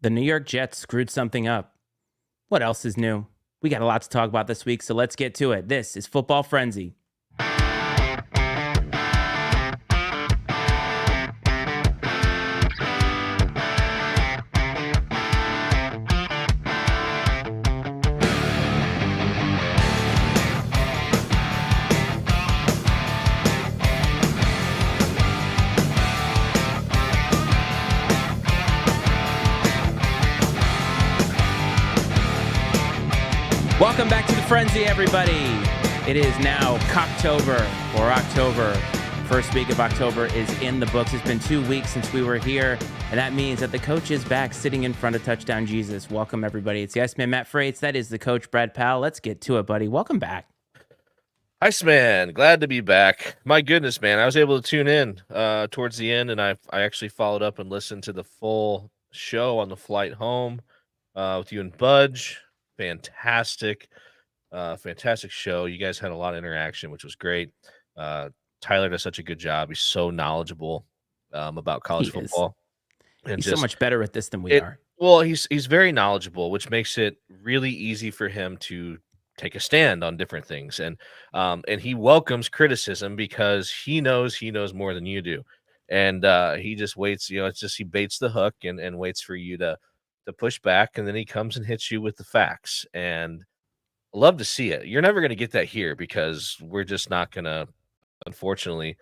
The New York Jets screwed something up. What else is new? We got a lot to talk about this week, so let's get to it. This is Football Frenzy. Welcome back to the Frenzy, everybody. It is now Cocktober, or October. First week of October is in the books. It's been 2 weeks since we were here, and that means that the coach is back sitting in front of Touchdown Jesus. Welcome, everybody. It's the Iceman, Matt Freites. That is the coach, Brad Powell. Let's get to it, buddy. Welcome back. Iceman, glad to be back. My goodness, man. I was able to tune in towards the end, and I actually followed up and listened to the full show on the flight home with you and Budge. Fantastic show. You guys had a lot of interaction, which was great. Tyler does such a good job. He's so knowledgeable about college football. And he's so much better at this than we are. Well, he's very knowledgeable, which makes it really easy for him to take a stand on different things. And he welcomes criticism because he knows more than you do. And he just waits, it's just he baits the hook and waits for you to push back, and then he comes and hits you with the facts. And I love to see it. You're never going to get that here because we're just not going to, unfortunately,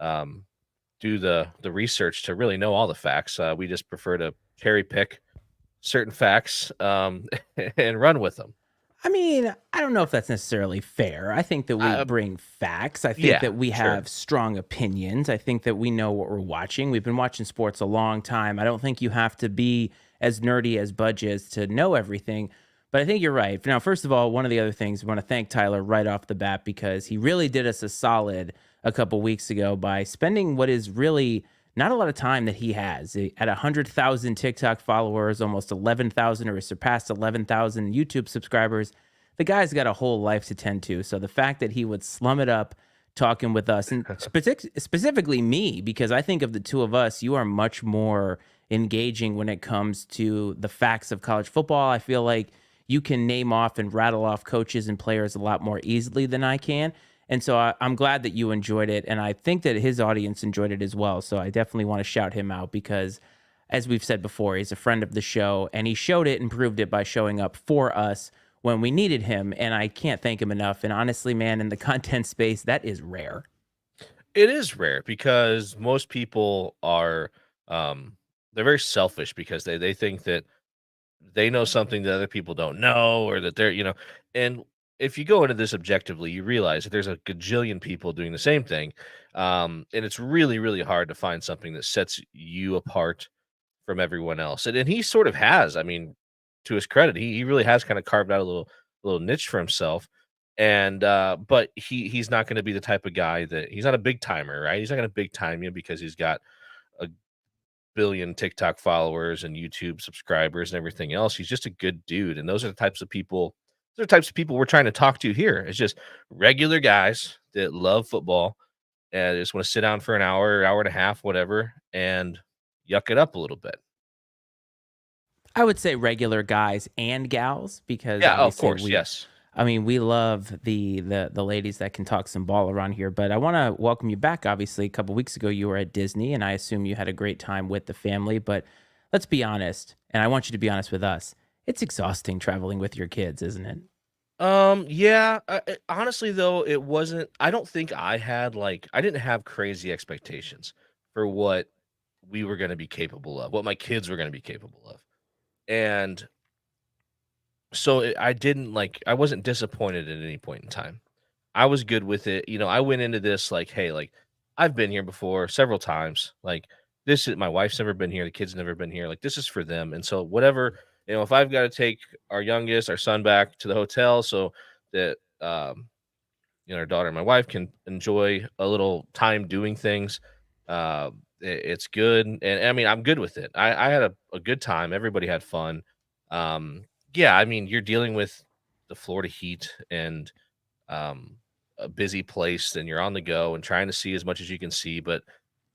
do the research to really know all the facts. We just prefer to cherry pick certain facts and run with them. I mean, I don't know if that's necessarily fair. I think that we bring facts. I think that we have strong opinions. I think that we know what we're watching. We've been watching sports a long time. I don't think you have to be as nerdy as Budge is to know everything. But I think you're right. Now, first of all, one of the other things, we want to thank Tyler right off the bat because he really did us a solid a couple weeks ago by spending what is really not a lot of time that he has. At 100,000 TikTok followers, almost 11,000, or he surpassed 11,000 YouTube subscribers, the guy's got a whole life to tend to. So the fact that he would slum it up talking with us, and specifically me, because I think of the two of us, you are much more engaging when it comes to the facts of college football. I feel like you can name off and rattle off coaches and players a lot more easily than I can. And so I'm glad that you enjoyed it. And I think that his audience enjoyed it as well. So I definitely want to shout him out because, as we've said before, he's a friend of the show, and he showed it and proved it by showing up for us when we needed him. And I can't thank him enough. And honestly, man, in the content space, that is rare. It is rare because most people are, they're very selfish because they think that they know something that other people don't know, or that they're, and if you go into this objectively, you realize that there's a gajillion people doing the same thing. And it's really, really hard to find something that sets you apart from everyone else. And he sort of has, I mean, to his credit, he really has kind of carved out a little niche for himself. And but he's not going to be the type of guy that he's not a big timer, right? He's not going to big time you because he's got a billion TikTok followers and YouTube subscribers and everything else. He's just a good dude. And those are the types of people we're trying to talk to here. It's just regular guys that love football and just want to sit down for an hour and a half, whatever, and yuck it up a little bit. I would say regular guys and gals because of course, yes. I mean, we love the ladies that can talk some ball around here, but I want to welcome you back. Obviously, a couple weeks ago, you were at Disney, and I assume you had a great time with the family, but let's be honest, and I want you to be honest with us. It's exhausting traveling with your kids, isn't it? Yeah. Honestly, though, it wasn't. I don't think I didn't have crazy expectations for what we were going to be capable of, what my kids were going to be capable of. And so I wasn't disappointed at any point in time. I was good with it. I went into this like, hey, like I've been here before several times. Like my wife's never been here. The kids never been here. Like this is for them. And so whatever, if I've got to take our son back to the hotel so that, our daughter and my wife can enjoy a little time doing things, it's good. And I mean, I'm good with it. I had a good time. Everybody had fun. Yeah, I mean, you're dealing with the Florida heat and a busy place, and you're on the go and trying to see as much as you can see, but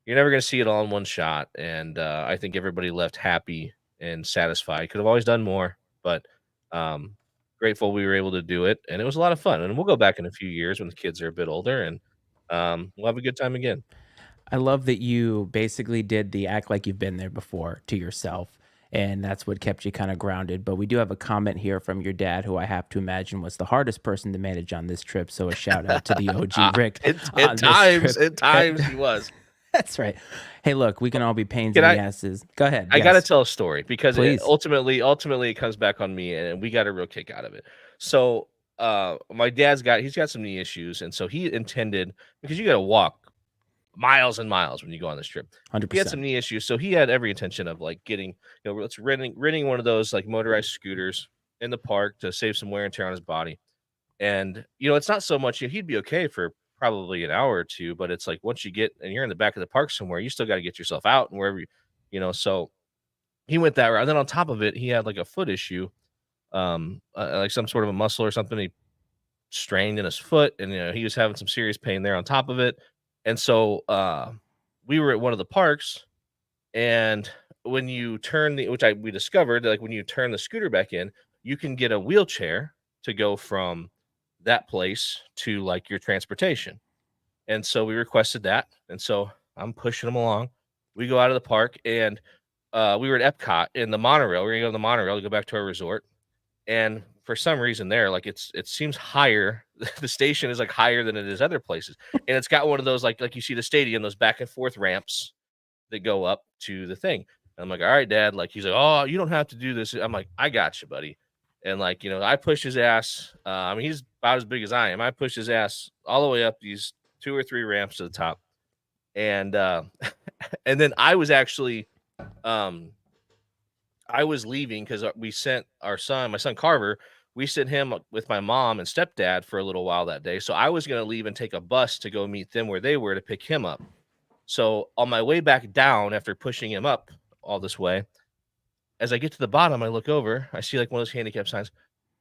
you're never going to see it all in one shot. And I think everybody left happy and satisfied. Could have always done more, but grateful we were able to do it, and it was a lot of fun. And we'll go back in a few years when the kids are a bit older, and we'll have a good time again. I love that you basically did the act like you've been there before to yourself, and that's what kept you kind of grounded. But we do have a comment here from your dad, who I have to imagine was the hardest person to manage on this trip. So a shout out to the OG Rick At on this trip. times he was. That's right. Hey, look, we can all be pains Can in the I? asses. Go ahead. I gotta Yes, tell a story because please. ultimately it comes back on me, and we got a real kick out of it. So, my he's got some knee issues, and so he intended, because you got to walk miles and miles when you go on this trip. He had some 100%. knee issues, so he had every intention of like getting, let's renting one of those like motorized scooters in the park to save some wear and tear on his body. And it's not so much, he'd be okay for probably an hour or two, but it's like once you get and you're in the back of the park somewhere, you still got to get yourself out and wherever so he went that route. And then on top of it, he had like a foot issue, like some sort of a muscle or something he strained in his foot, and he was having some serious pain there on top of it. And so we were at one of the parks, and when you turn we discovered, like when you turn the scooter back in, you can get a wheelchair to go from that place to like your transportation. And so we requested that. And so I'm pushing them along. We go out of the park, and we were at Epcot in the monorail. We're gonna go on the monorail to go back to our resort. And for some reason there, like it seems higher. The station is like higher than it is other places. And it's got one of those like you see the stadium, those back and forth ramps that go up to the thing. And I'm like, all right, Dad. Like he's like, oh, you don't have to do this. I'm like, I got you, buddy. And like, I push his ass. I mean, he's about as big as I am. I push his ass all the way up these 2 or 3 ramps to the top. And and then I was actually I was leaving because we sent my son Carver, we sent him with my mom and stepdad for a little while that day. So I was going to leave and take a bus to go meet them where they were to pick him up. So on my way back down after pushing him up all this way, as I get to the bottom, I look over, I see like one of those handicap signs.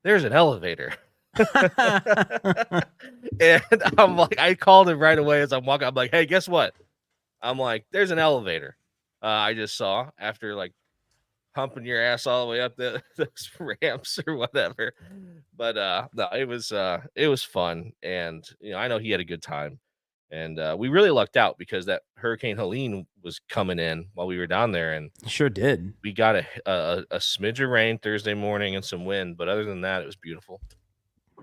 There's an elevator. And I'm like, I called him right away as I'm walking. I'm like, hey, guess what? I'm like, there's an elevator. I just saw after like humping your ass all the way up those ramps or whatever. But no, it was fun, and I know he had a good time, and we really lucked out because that Hurricane Helene was coming in while we were down there, and Sure did. we got a smidge of rain Thursday morning and some wind, but other than that, it was beautiful.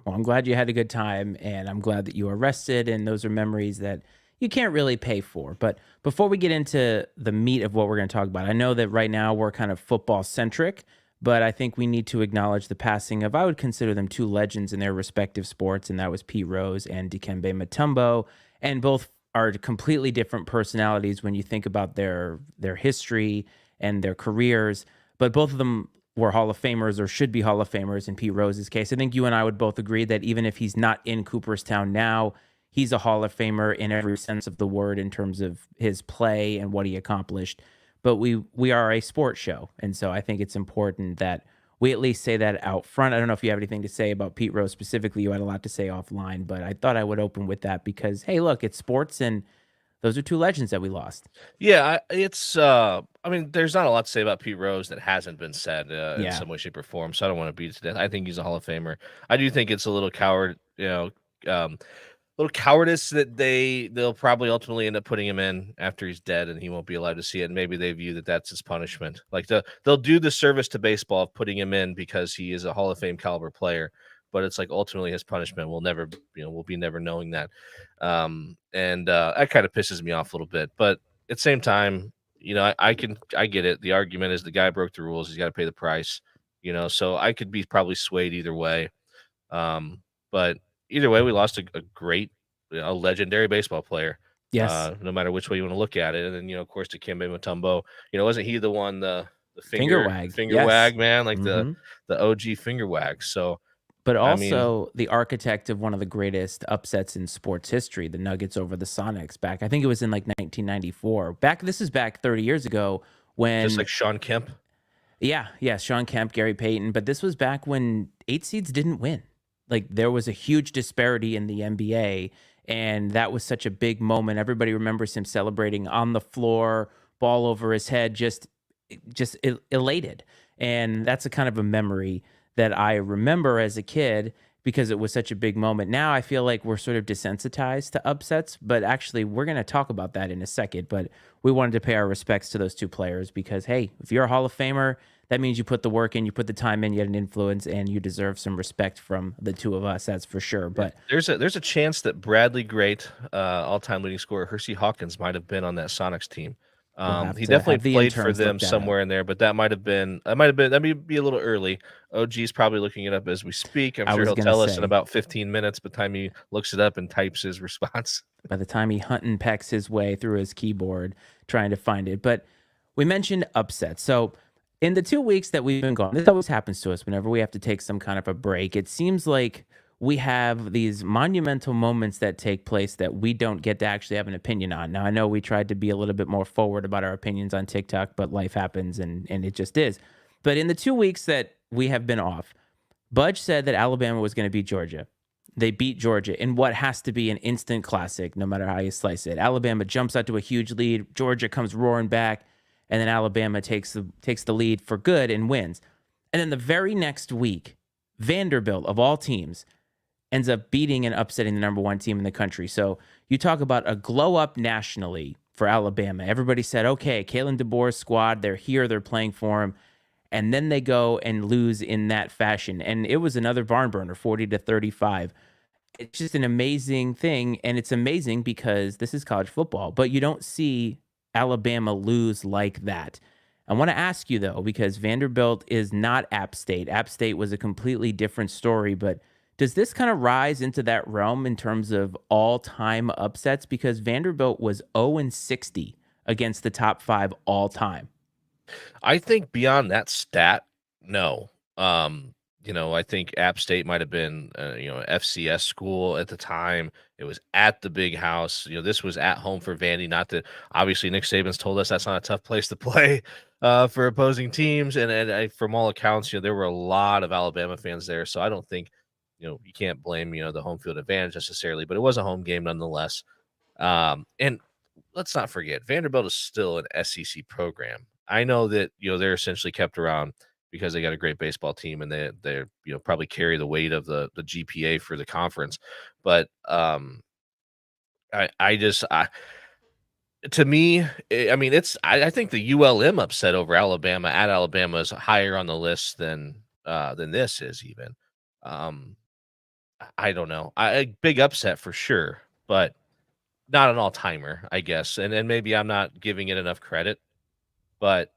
Well, I'm glad you had a good time, and I'm glad that you were rested, and those are memories that you can't really pay for. But before we get into the meat of what we're going to talk about, I know that right now we're kind of football centric, but I think we need to acknowledge the passing of, I would consider them two legends in their respective sports, and that was Pete Rose and Dikembe Mutombo, and both are completely different personalities when you think about their history and their careers, but both of them were Hall of Famers or should be Hall of Famers in Pete Rose's case. I think you and I would both agree that even if he's not in Cooperstown now, he's a Hall of Famer in every sense of the word in terms of his play and what he accomplished. But we are a sports show, and so I think it's important that we at least say that out front. I don't know if you have anything to say about Pete Rose specifically. You had a lot to say offline, but I thought I would open with that because, hey, look, it's sports, and those are two legends that we lost. Yeah, I mean, there's not a lot to say about Pete Rose that hasn't been said in Yeah. some way, shape, or form. So I don't want to beat it to death. I think he's a Hall of Famer. I do think it's a little little cowardice that they'll probably ultimately end up putting him in after he's dead and he won't be allowed to see it. And maybe they view that that's his punishment. Like they'll do the service to baseball of putting him in because he is a Hall of Fame caliber player. But it's like ultimately his punishment will never, we'll be never knowing that. And that kind of pisses me off a little bit. But at the same time, I get it. The argument is the guy broke the rules. He's got to pay the price, so I could be probably swayed either way. But either way, we lost a great, a legendary baseball player. Yes. No matter which way you want to look at it. And then, of course, Dikembe Mutombo, wasn't he the one, the Finger wag. finger Yes. wag, man, like Mhm. the OG finger wag. So, But I mean, also the architect of one of the greatest upsets in sports history, the Nuggets over the Sonics back. I think it was in like 1994. This is back 30 years ago just when like Sean Kemp. yeah, Sean Kemp, Gary Payton, but this was back when 8 seeds didn't win. Like there was a huge disparity in the NBA, and that was such a big moment. Everybody remembers him celebrating on the floor, ball over his head, just just elated. And that's a kind of a memory that I remember as a kid because it was such a big moment. Now I feel like we're sort of desensitized to upsets, but actually we're going to talk about that in a second. But we wanted to pay our respects to those two players because, hey, if you're a Hall of Famer, that means you put the work in, you put the time in, you had an influence, and you deserve some respect from the two of us. That's for sure. Yeah, But there's a chance that Bradley Great, all-time leading scorer Hersey Hawkins might have been on that Sonics team. we'll have He to definitely have the played for interns them look that up. somewhere in there, but that might be a little early. OG's probably looking it up as we speak. I'm I sure was he'll going to tell us in say, about 15 minutes by the time he looks it up and types his response. by the time he hunt and pecks his way through his keyboard trying to find it. But we mentioned upsets. So in the 2 weeks that we've been gone, this always happens to us whenever we have to take some kind of a break. It seems like we have these monumental moments that take place that we don't get to actually have an opinion on. Now, I know we tried to be a little bit more forward about our opinions on TikTok, but life happens and it just is. But in the 2 weeks that we have been off, Budge said that Alabama was going to beat Georgia. They beat Georgia in what has to be an instant classic, no matter how you slice it. Alabama jumps out to a huge lead. Georgia comes roaring back, and then Alabama takes the lead for good and wins. And then the very next week, Vanderbilt, of all teams, ends up beating and upsetting the number one team in the country. So you talk about a glow up nationally for Alabama. Everybody said, okay, Kalen DeBoer's squad, they're here, they're playing for him. And then they go and lose in that fashion. And it was another barn burner, 40-35. It's just an amazing thing. And it's amazing because this is college football, but you don't see Alabama lose like that. I want to ask you, though, because Vanderbilt is not App State. App State was a completely different story, but does this kind of rise into that realm in terms of all-time upsets? Because Vanderbilt was 0-60 against the top five all time. I think beyond that stat, no. I think App State might have been, FCS school at the time. It was at the big house. This was at home for Vandy. Not that obviously Nick Saban's told us that's not a tough place to play for opposing teams. And from all accounts, there were a lot of Alabama fans there. So I don't think, you can't blame, the home field advantage necessarily, but it was a home game nonetheless. And let's not forget, Vanderbilt is still an SEC program. I know that they're essentially kept around because they got a great baseball team and they're probably carry the weight of the GPA for the conference. But I just to me, I think the ULM upset over Alabama at Alabama is higher on the list than this is even. Um, I don't know. A big upset for sure, but not an all-timer, I guess, and maybe I'm not giving it enough credit, but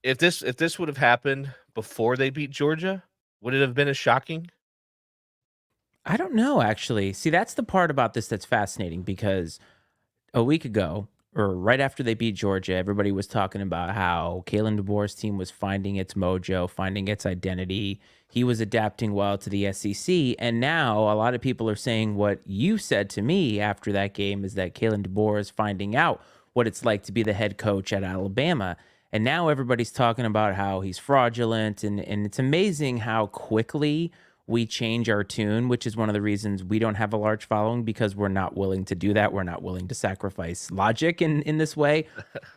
if this would have happened before they beat Georgia, would it have been as shocking? I don't know, actually. See, that's the part about this that's fascinating because a week ago, or right after they beat Georgia, everybody was talking about how Kalen DeBoer's team was finding its mojo, finding its identity. He was adapting well to the SEC. And now a lot of people are saying what you said to me after that game is that Kalen DeBoer is finding out what it's like to be the head coach at Alabama. And now everybody's talking about how he's fraudulent. And it's amazing how quickly we change our tune, which is one of the reasons we don't have a large following because we're not willing to do that. We're not willing to sacrifice logic in this way.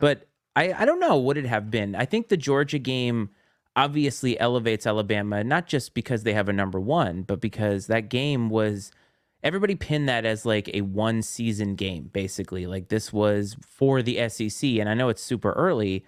But I don't know, would it have been? I think the Georgia game obviously elevates Alabama, not just because they have a number one, but because that game was everybody pinned that as like a one season game, basically. Like this was for the SEC. And I know it's super early,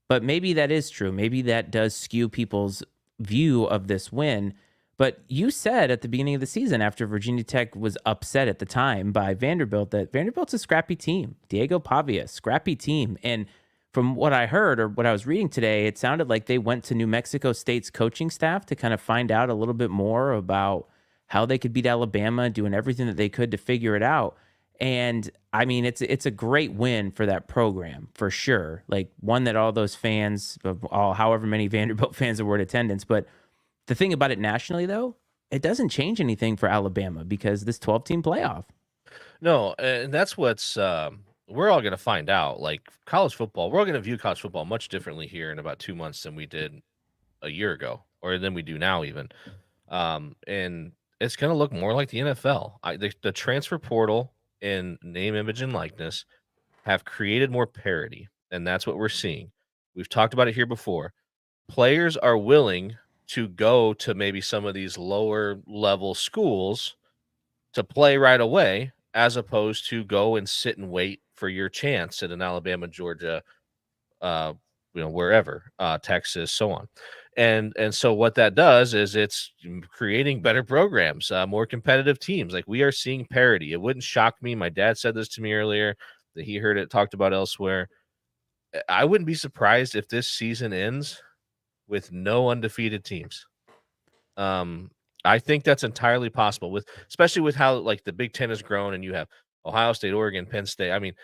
but maybe that is true. Maybe that does skew people's view of this win. But you said at the beginning of the season, after Virginia Tech was upset at the time by Vanderbilt, that Vanderbilt's a scrappy team. Diego Pavia, scrappy team. And from what I heard or what I was reading today, it sounded like they went to New Mexico State's coaching staff to kind of find out a little bit more about how they could beat Alabama, doing everything that they could to figure it out. And I mean, it's a great win for that program for sure. Like one that all those fans, of all however many Vanderbilt fans that were in attendance, but the thing about it nationally, though, it doesn't change anything for Alabama because this 12-team playoff. No, and that's what's we're all going to find out. Like college football, we're all going to view college football much differently here in about 2 months than we did a year ago, or than we do now, even. And it's going to look more like the NFL. The transfer portal and name, image, and likeness have created more parity, and that's what we're seeing. we've talked about it here before. Players are willing to go to maybe some of these lower level schools to play right away, as opposed to go and sit and wait for your chance at an Alabama, Georgia, uh, wherever, Texas, so on. And so what that does is it's creating better programs, more competitive teams. Like, we are seeing parity. It wouldn't shock me. My dad said this to me earlier that he heard it talked about elsewhere. I wouldn't be surprised if this season ends with no undefeated teams. Um, I think that's entirely possible, with especially with how, like, the Big Ten has grown, and you have Ohio State, Oregon, Penn State. I mean,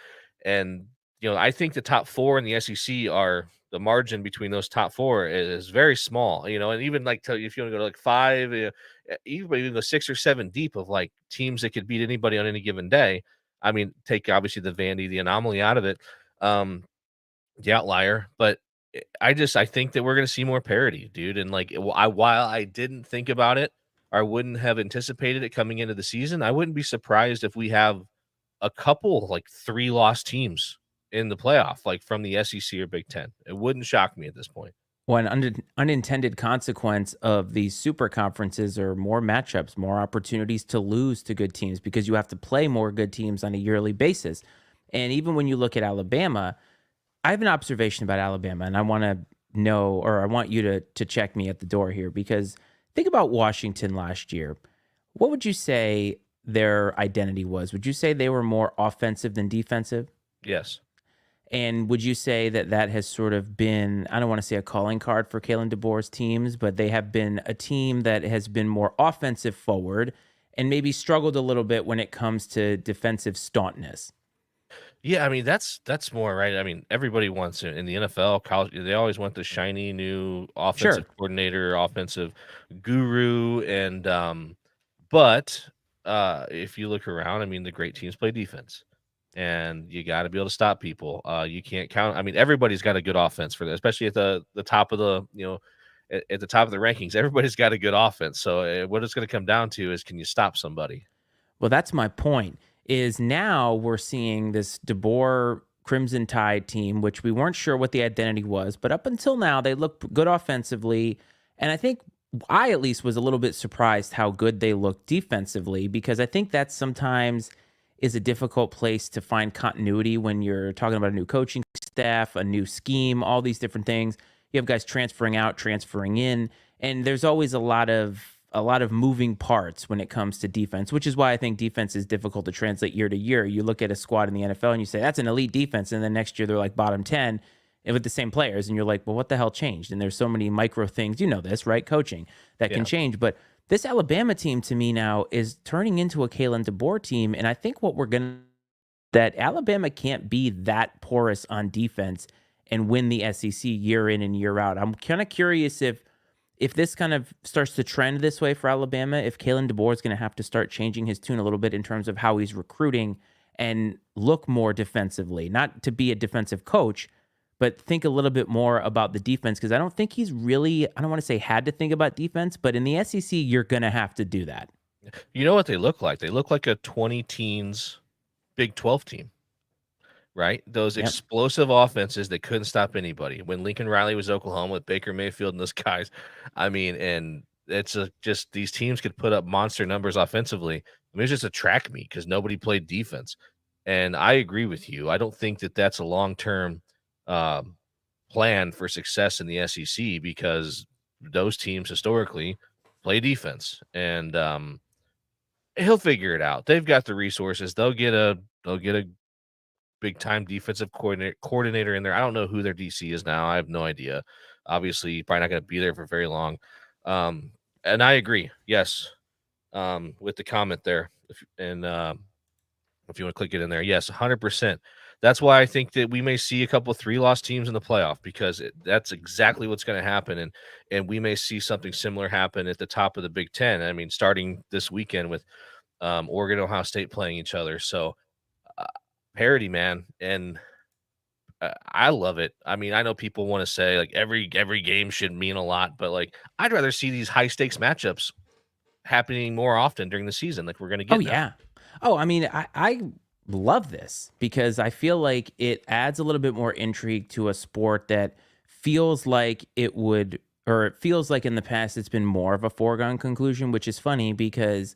and I think the top four in the SEC are, the margin between those top four is very small. And even like if you want to go to like five, even go 6 or 7 deep of like teams that could beat anybody on any given day. I mean, take obviously the Vandy, the anomaly out of it. Um, the outlier, but I think that we're gonna see more parity, dude. And like, while I didn't think about it, or I wouldn't have anticipated it coming into the season, I wouldn't be surprised if we have a couple like 3 lost teams in the playoff, like from the SEC or Big Ten. It wouldn't shock me at this point. One unintended consequence of these super conferences are more matchups, more opportunities to lose to good teams because you have to play more good teams on a yearly basis. And even when you look at Alabama, I have an observation about Alabama, and I want to know, or I want you to check me at the door here, because think about Washington last year. What would you say their identity was? Would you say they were more offensive than defensive? Yes. And would you say that that has sort of been, I don't want to say a calling card for Kalen DeBoer's teams, but they have been a team that has been more offensive forward and maybe struggled a little bit when it comes to defensive stauntness? Yeah, I mean, that's more right. I mean, everybody wants it in the NFL, college. They always want the shiny new offensive Sure. coordinator, offensive guru, and but if you look around, I mean, the great teams play defense, and you got to be able to stop people. You can't count. I mean, everybody's got a good offense for that, especially at the top of the at the top of the rankings. Everybody's got a good offense. So what it's going to come down to is, can you stop somebody? Well, that's my point. Is now we're seeing this DeBoer Crimson Tide team, which we weren't sure what the identity was, but up until now they look good offensively, and I think I at least was a little bit surprised how good they looked defensively, because I think that sometimes is a difficult place to find continuity when you're talking about a new coaching staff, a new scheme, all these different things. You have guys transferring out, transferring in, and there's always a lot of moving parts when it comes to defense, which is why I think defense is difficult to translate year to year. You look at a squad in the NFL and you say that's an elite defense, and then next year they're like bottom 10 and with the same players, and you're like, well, what the hell changed? And there's so many micro things, this, right? Coaching that can Yeah. change. But this Alabama team to me now is turning into a Kalen DeBoer team, and I think what we're gonna that Alabama can't be that porous on defense and win the SEC year in and year out. I'm kind of curious if this kind of starts to trend this way for Alabama, if Kalen DeBoer is going to have to start changing his tune a little bit in terms of how he's recruiting and look more defensively, not to be a defensive coach, but think a little bit more about the defense, because I don't think he's really, I don't want to say had to think about defense, but in the SEC, you're going to have to do that. You know what they look like? They look like a 20 teens Big 12 team. Right? Those Yep. explosive offenses that couldn't stop anybody. When Lincoln Riley was Oklahoma with Baker Mayfield and those guys, I mean, and it's just these teams could put up monster numbers offensively. I mean, it's just a track meet because nobody played defense. And I agree with you. I don't think that that's a long-term um, plan for success in the SEC, because those teams historically play defense, and he'll figure it out. They've got the resources. They'll get a big time defensive coordinator in there. I don't know who their DC is now. I have no idea. Obviously, probably not going to be there for very long. And I agree. Yes, with the comment there. If you want to click it in there, yes, 100%. That's why I think that we may see a couple 3 lost teams in the playoff, because that's exactly what's going to happen, and we may see something similar happen at the top of the Big Ten. I mean, starting this weekend with Oregon, Ohio State playing each other. So uh, parity, man, and I love it. I mean, I know people want to say like every game should mean a lot, but like, I'd rather see these high stakes matchups happening more often during the season, like we're going to Oh, get now. yeah. Oh, I mean, I love this because I feel like it adds a little bit more intrigue to a sport that feels like it would, or it feels like in the past it's been more of a foregone conclusion, which is funny because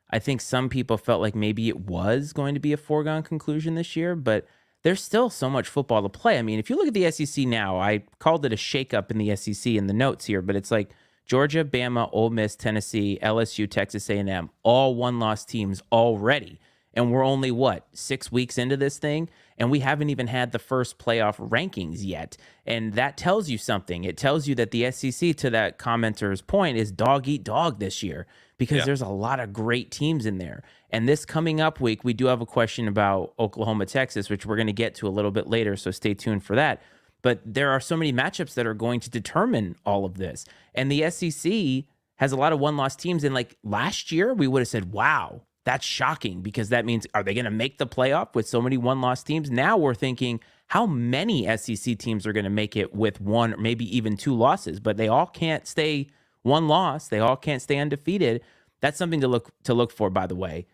I think some people felt like maybe it was going to be a foregone conclusion this year, but there's still so much football to play. I mean, if you look at the SEC now, I called it a shakeup in the SEC in the notes here, but it's like Georgia, Bama, Ole Miss, Tennessee, LSU, Texas A&M, all one-loss teams already. And we're only, what, 6 weeks into this thing? And we haven't even had the first playoff rankings yet. And that tells you something. It tells you that the SEC, to that commenter's point, is dog eat dog this year because Yeah. there's a lot of great teams in there. And this coming up week, we do have a question about Oklahoma, Texas, which we're going to get to a little bit later. So stay tuned for that. But there are so many matchups that are going to determine all of this. And the SEC has a lot of one-loss teams. And like last year, we would have said, wow, that's shocking because that means, are they going to make the playoff with so many one-loss teams? Now we're thinking, how many SEC teams are going to make it with one or maybe even two losses? But they all can't stay one loss. They all can't stay undefeated. That's something to look for, by the way.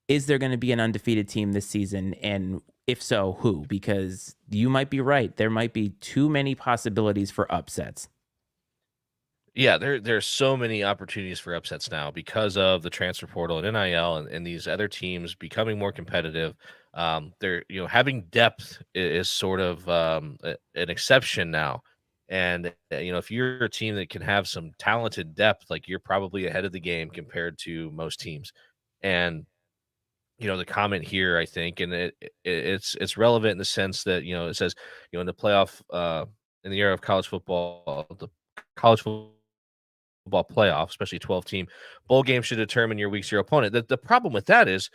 Is there going to be an undefeated team this season? And if so, who? Because you might be right. There might be too many possibilities for upsets. Yeah, there's so many opportunities for upsets now because of the transfer portal and NIL and these other teams becoming more competitive. They're having depth is sort of an exception now. And if you're a team that can have some talented depth, like you're probably ahead of the game compared to most teams. And the comment here, I think, and it's relevant in the sense that it says in the playoff in the era of college football, the college football playoff, especially 12 team bowl game should determine your week zero opponent. The problem with that is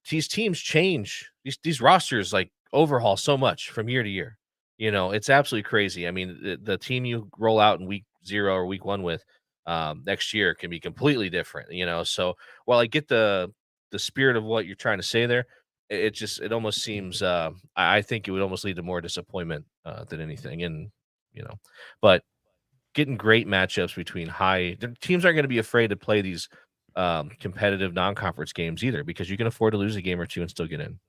these teams change, these rosters like overhaul so much from year to year. It's absolutely crazy. I mean, the team you roll out in week zero or week one with next year can be completely different. So while I get the spirit of what you're trying to say there, it almost seems I think it would almost lead to more disappointment than anything. And but getting great matchups between the teams aren't going to be afraid to play these competitive non-conference games either because you can afford to lose a game or two and still get in.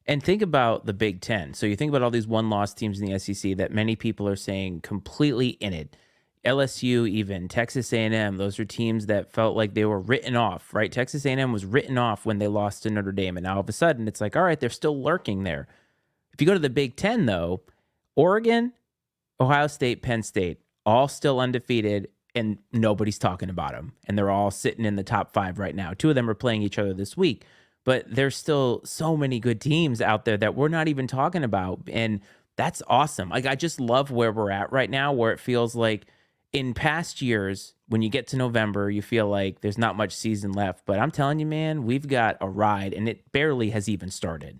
And think about the Big Ten. So you think about all these one-loss teams in the SEC that many people are saying completely in it. LSU, even Texas A&M, those are teams that felt like they were written off, right? Texas A&M was written off when they lost to Notre Dame, and now all of a sudden it's like, all right, they're still lurking there. If you go to the Big Ten, though, Oregon, Ohio State, Penn State, all still undefeated, and nobody's talking about them. And they're all sitting in the top 5 right now. 2 of them are playing each other this week. But there's still so many good teams out there that we're not even talking about. And that's awesome. Like, I just love where we're at right now, where it feels like in past years, when you get to November, you feel like there's not much season left. But I'm telling you, man, we've got a ride, and it barely has even started.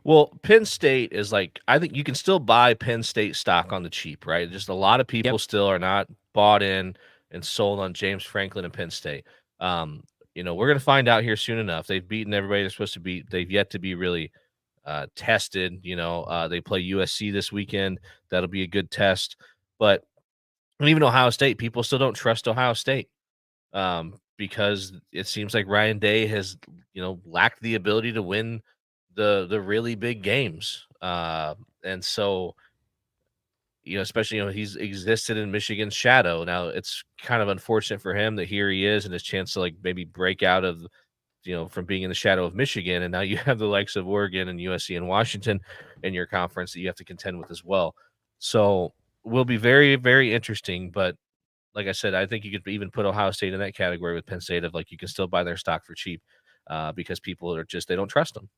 Well, Penn State is like I think you can still buy Penn State stock on the cheap, right? Just a lot of people Yep. still are not bought in and sold on James Franklin and Penn State. We're going to find out here soon enough. They've beaten everybody they're supposed to beat. They've yet to be really tested. They play USC this weekend. That'll be a good test. But and even Ohio State, people still don't trust Ohio State because it seems like Ryan Day has, lacked the ability to win the really big games. And so, especially, he's existed in Michigan's shadow. Now it's kind of unfortunate for him that here he is and his chance to like maybe break out of, from being in the shadow of Michigan. And now you have the likes of Oregon and USC and Washington in your conference that you have to contend with as well. So will be very, very interesting. But like I said, I think you could even put Ohio State in that category with Penn State of like you can still buy their stock for cheap because people are just they don't trust them.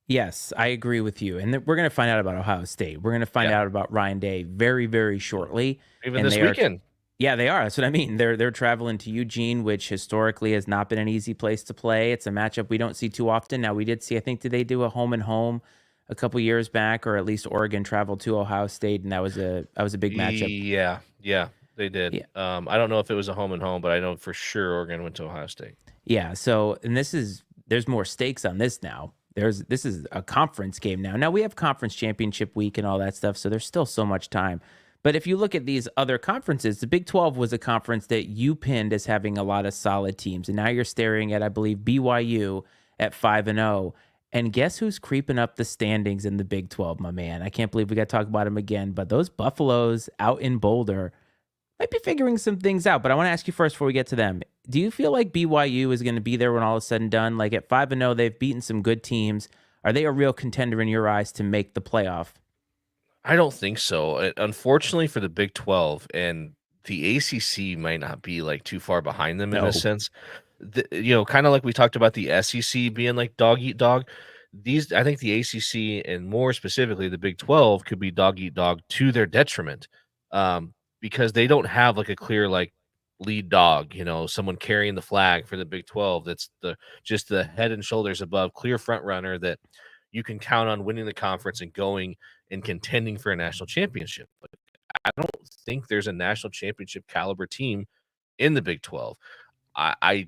Yes, I agree with you. And we're going to find out about Ohio State. We're going to find Yeah, out about Ryan Day very, very shortly. even And this they are, weekend. yeah, they are. That's what I mean. They're traveling to Eugene, which historically has not been an easy place to play. It's a matchup we don't see too often. Now we did see, I think, did they do a home and home a couple years back, or at least Oregon traveled to Ohio State, and that was a big matchup. Yeah, they did. Yeah. I don't know if it was a home and home, but I know for sure Oregon went to Ohio State. Yeah. So, and there's more stakes on this now. This is a conference game now. Now we have conference championship week and all that stuff, so there's still so much time. But if you look at these other conferences, the Big 12 was a conference that you pinned as having a lot of solid teams, and now you're staring at, I believe, BYU at 5-0. And guess who's creeping up the standings in the Big 12, my man? I can't believe we got to talk about him again, but those Buffaloes out in Boulder might be figuring some things out. But I want to ask you first before we get to them. Do you feel like BYU is going to be there when all is said and done? Like at 5-0, they've beaten some good teams. Are they a real contender in your eyes to make the playoff? I don't think so. Unfortunately for the Big 12 and the ACC might not be like too far behind them in a No, sense. Kind of like we talked about the SEC being like dog eat dog. I think the ACC and more specifically the Big 12 could be dog eat dog to their detriment, because they don't have like a clear like lead dog. Someone carrying the flag for the Big 12. That's just the head and shoulders above, clear front runner that you can count on winning the conference and going and contending for a national championship. But I don't think there's a national championship caliber team in the Big 12. I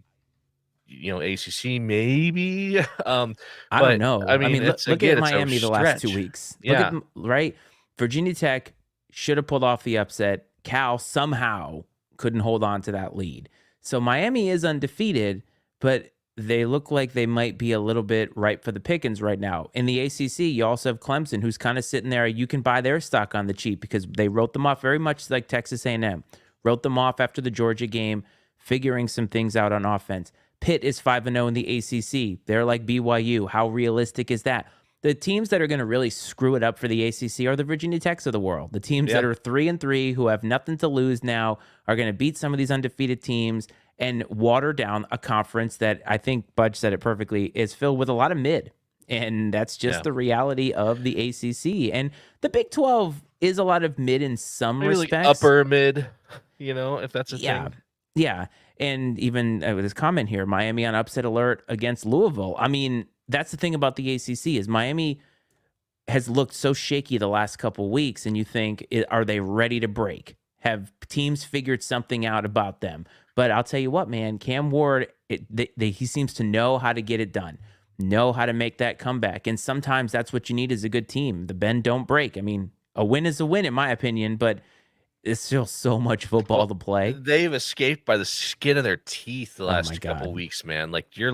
ACC maybe, I don't but I know. I mean, mean, it's look at again, it's a Miami the last 2 stretch. weeks. Look at Yeah, right. Virginia Tech should have pulled off the upset. Cal somehow couldn't hold on to that lead. So Miami is undefeated, but they look like they might be a little bit ripe for the pickings right now. In the ACC, you also have Clemson, who's kind of sitting there. You can buy their stock on the cheap because they wrote them off very much like Texas A&M. Wrote them off after the Georgia game, figuring some things out on offense. Pitt is 5-0 in the ACC. They're like BYU. How realistic is that? The teams that are going to really screw it up for the ACC are the Virginia Techs of the world. The teams yeah, that are 3-3 who have nothing to lose now are going to beat some of these undefeated teams and water down a conference that I think Budge said it perfectly is filled with a lot of mid. And that's just yeah. the reality of the ACC. And the Big 12 is a lot of mid in some Maybe like respects. upper mid, if that's a Yeah. thing. Yeah. And even with his comment here, Miami on upset alert against Louisville. I mean, that's the thing about the ACC is Miami has looked so shaky the last couple weeks, and you think, are they ready to break? Have teams figured something out about them? But I'll tell you what, man, Cam Ward, he seems to know how to get it done, know how to make that comeback. And sometimes that's what you need as a good team. The bend don't break. I mean, a win is a win, in my opinion, but it's still so much football Well, to play. they've escaped by the skin of their teeth the Oh my last couple God. weeks, man. Like their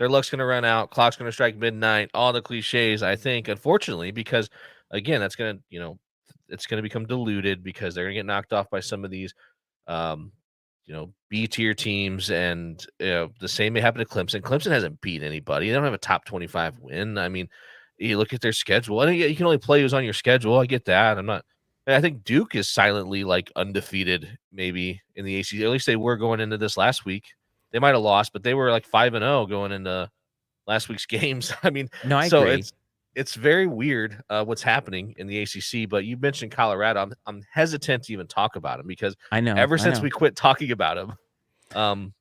luck's gonna run out, clock's gonna strike midnight, all the cliches, I think, unfortunately, because again, that's gonna, it's gonna become diluted because they're gonna get knocked off by some of these um, B tier teams, and the same may happen to Clemson. Clemson hasn't beat anybody. They don't have a top 25 win. I mean, you look at their schedule. I think you can only play who's on your schedule. I get that. I think Duke is silently like undefeated, maybe in the ACC. At least they were going into this last week. They might have lost, but they were like 5-0 going into last week's games. I mean, No, I so agree. it's very weird what's happening in the ACC. But you mentioned Colorado. I'm hesitant to even talk about them because I know. ever I since know. we quit talking about them, um,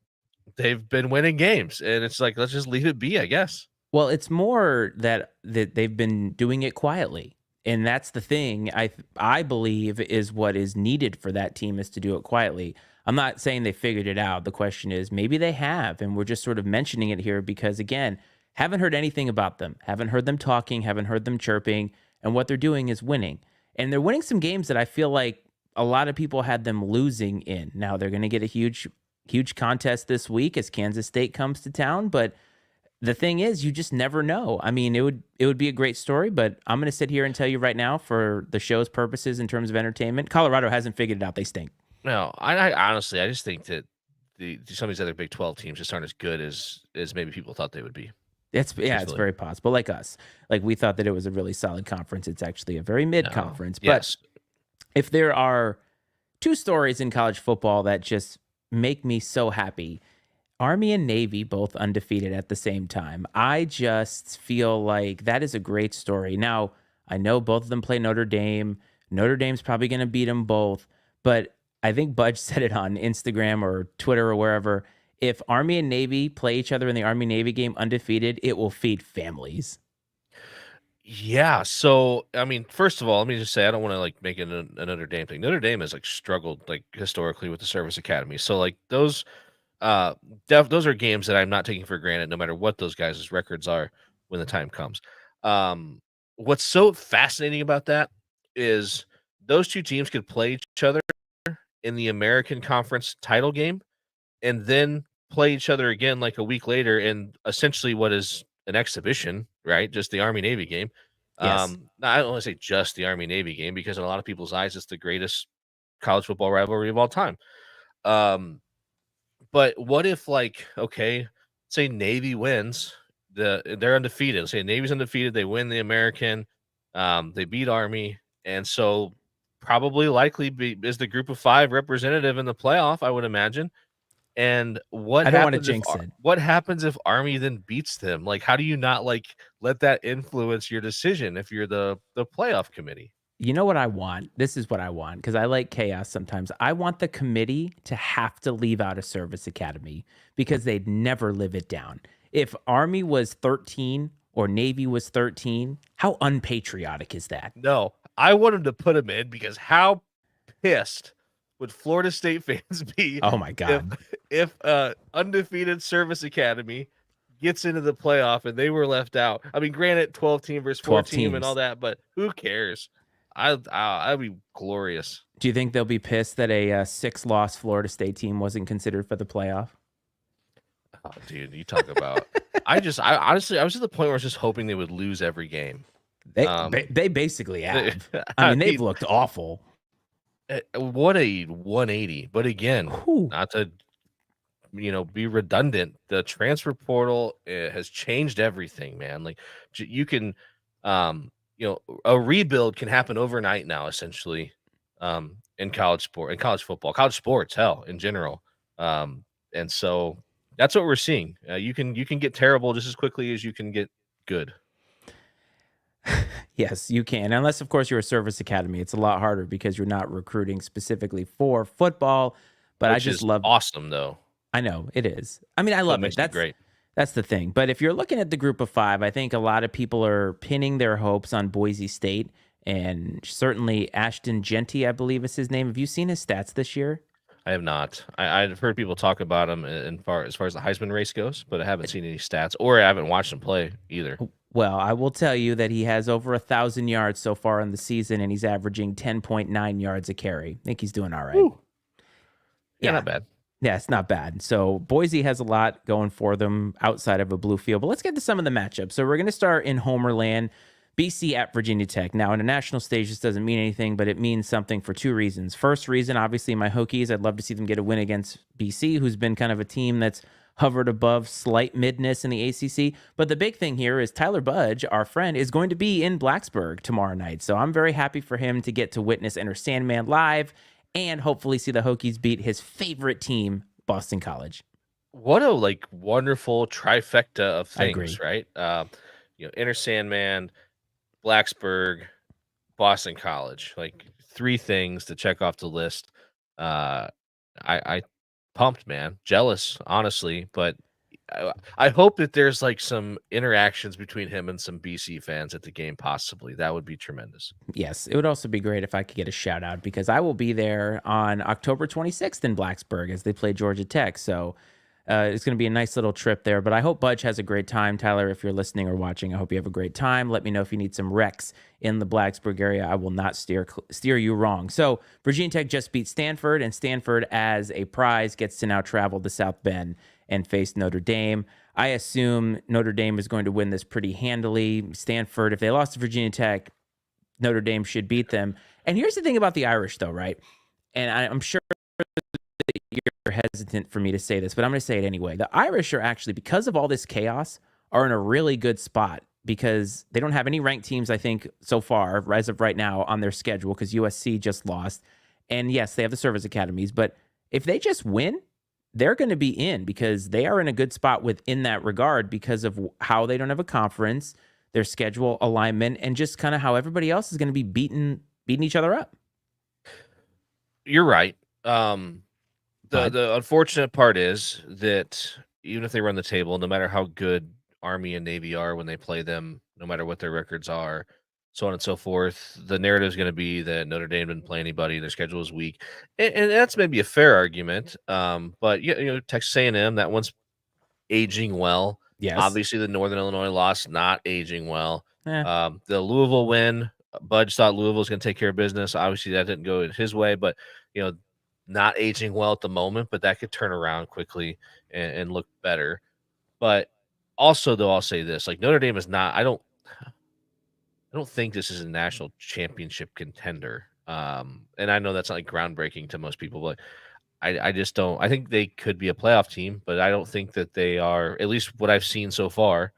they've been winning games, and it's like let's just leave it be, I guess. Well, it's more that they've been doing it quietly. And that's the thing I believe is what is needed for that team is to do it quietly. I'm not saying they figured it out. The question is maybe they have, and we're just sort of mentioning it here because again, haven't heard anything about them. Haven't heard them talking, haven't heard them chirping, and what they're doing is winning. And they're winning some games that I feel like a lot of people had them losing in. Now they're going to get a huge contest this week as Kansas State comes to town, but the thing is, you just never know. I mean, it would be a great story, but I'm going to sit here and tell you right now, for the show's purposes, in terms of entertainment, Colorado hasn't figured it out. They stink. No, I honestly, I just think that some of these other Big 12 teams just aren't as good as maybe people thought they would be. It's Truthfully, very possible. Like us, like we thought that it was a really solid conference. It's actually a very mid no, conference. But yes, if there are two stories in college football that just make me so happy, Army and Navy both undefeated at the same time. I just feel like that is a great story. Now, I know both of them play Notre Dame. Notre Dame's probably going to beat them both, but I think Budge said it on Instagram or Twitter or wherever. If Army and Navy play each other in the Army Navy game undefeated, it will feed families. yeah. So, I mean, first of all, let me just say I don't want to like make it a Notre Dame thing. Notre Dame has like struggled like historically with the service academy. So, like uh, those are games that I'm not taking for granted, no matter what those guys' records are when the time comes. Um, what's so fascinating about that is those two teams could play each other in the American Conference title game and then play each other again like a week later in essentially what is an exhibition, right? Just the Army Navy game. Yes. I don't want to say just the Army Navy game because in a lot of people's eyes, it's the greatest college football rivalry of all time. But what if, like, okay, say Navy wins, they're undefeated. Say Navy's undefeated, they win the American, they beat Army, and so probably likely is the group of 5 representative in the playoff, I would imagine. And I don't want to jinx it. what happens if Army then beats them? Like, how do you not like let that influence your decision if you're the playoff committee? You know what I want? This is what I want because I like chaos sometimes. I want the committee to have to leave out a service academy because they'd never live it down. If Army was 13 or Navy was 13, how unpatriotic is that? No, I want them to put them in because how pissed would Florida State fans be Oh my God. if undefeated service academy gets into the playoff and they were left out? I mean, granted, 12 team versus 4 12 team and all teams. that, but who cares? I'd be glorious. Do you think they'll be pissed that a 6-loss Florida State team wasn't considered for the playoff? Oh, dude, you talk about. I honestly, I was at the point where I was just hoping they would lose every game. They basically have. I mean, they've looked awful. What a 180. But again, Whew. not to be redundant, the transfer portal has changed everything, man. Like you can a rebuild can happen overnight now, essentially, in college football, college sports, hell, in general. And so that's what we're seeing. You can get terrible just as quickly as you can get good. Yes, you can. Unless, of course, you're a service academy. It's a lot harder because you're not recruiting specifically for football. But Which I just is love. awesome, though. I know it is. I mean, I love it. Makes it great. That's the thing. But if you're looking at the group of 5, I think a lot of people are pinning their hopes on Boise State and certainly Ashton Genty, I believe is his name. Have you seen his stats this year? I have not. I've heard people talk about him as far as the Heisman race goes, but I haven't seen any stats, or I haven't watched him play either. Well, I will tell you that he has over 1,000 yards so far in the season, and he's averaging 10.9 yards a carry. I think he's doing all right. Yeah, not bad. Yeah, it's not bad. So Boise has a lot going for them outside of a blue field. But let's get to some of the matchups. So we're going to start in Homerland, BC at Virginia Tech. Now, on a national stage, this doesn't mean anything, but it means something for 2 reasons. First reason, obviously, my Hokies. I'd love to see them get a win against BC, who's been kind of a team that's hovered above slight midness in the ACC. But the big thing here is Tyler Budge, our friend, is going to be in Blacksburg tomorrow night. So I'm very happy for him to get to witness Enter Sandman live and hopefully see the Hokies beat his favorite team, Boston College. What a wonderful trifecta of things, right? Enter Sandman, Blacksburg, Boston College, like 3 things to check off the list. I pumped, man, jealous, honestly, but I hope that there's some interactions between him and some BC fans at the game. Possibly that would be tremendous. Yes, it would also be great if I could get a shout out because I will be there on October 26th in Blacksburg as they play Georgia Tech. So it's going to be a nice little trip there. But I hope Budge has a great time. Tyler, if you're listening or watching, I hope you have a great time. Let me know if you need some recs in the Blacksburg area. I will not steer you wrong. So Virginia Tech just beat Stanford, and Stanford, as a prize, gets to now travel to South Bend and face Notre Dame. I assume Notre Dame is going to win this pretty handily. Stanford, if they lost to Virginia Tech, Notre Dame should beat them. And here's the thing about the Irish, though, right? And I'm sure you're hesitant for me to say this, but I'm going to say it anyway. The Irish are actually, because of all this chaos, are in a really good spot because they don't have any ranked teams, I think, so far, as of right now, on their schedule because USC just lost. And yes, they have the service academies, but if they just win, they're going to be in because they are in a good spot within that regard because of how they don't have a conference, their schedule alignment, and just kind of how everybody else is going to be beating each other up. You're right. The unfortunate part is that even if they run the table, no matter how good Army and Navy are when they play them, no matter what their records are, so on and so forth, the narrative is going to be that Notre Dame didn't play anybody, their schedule is weak, and that's maybe a fair argument. But Texas A&M, that one's aging well. Yes, obviously the Northern Illinois loss not aging well. Eh. The Louisville win, Budge thought Louisville was going to take care of business. Obviously that didn't go his way, but not aging well at the moment, but that could turn around quickly and look better. But Also, though, I'll say this: like Notre Dame is not. I don't think this is a national championship contender. And I know that's not like groundbreaking to most people, but I just don't. I think they could be a playoff team, but I don't think that they are. At least what I've seen so far,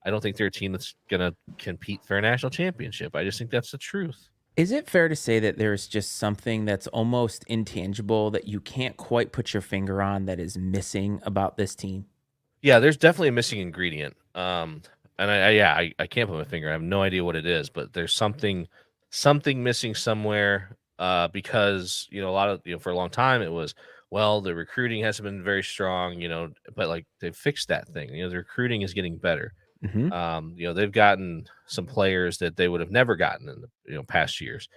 I don't think they're a team that's gonna compete for a national championship. I just think that's the truth. Is it fair to say that there's just something that's almost intangible that you can't quite put your finger on that is missing about this team? Yeah, there's definitely a missing ingredient. And I can't put my finger. I have no idea what it is, but there's something missing somewhere. Because a lot of for a long time it was the recruiting hasn't been very strong, but like they've fixed that thing. The recruiting is getting better. Hmm. They've gotten some players that they would have never gotten in the past years,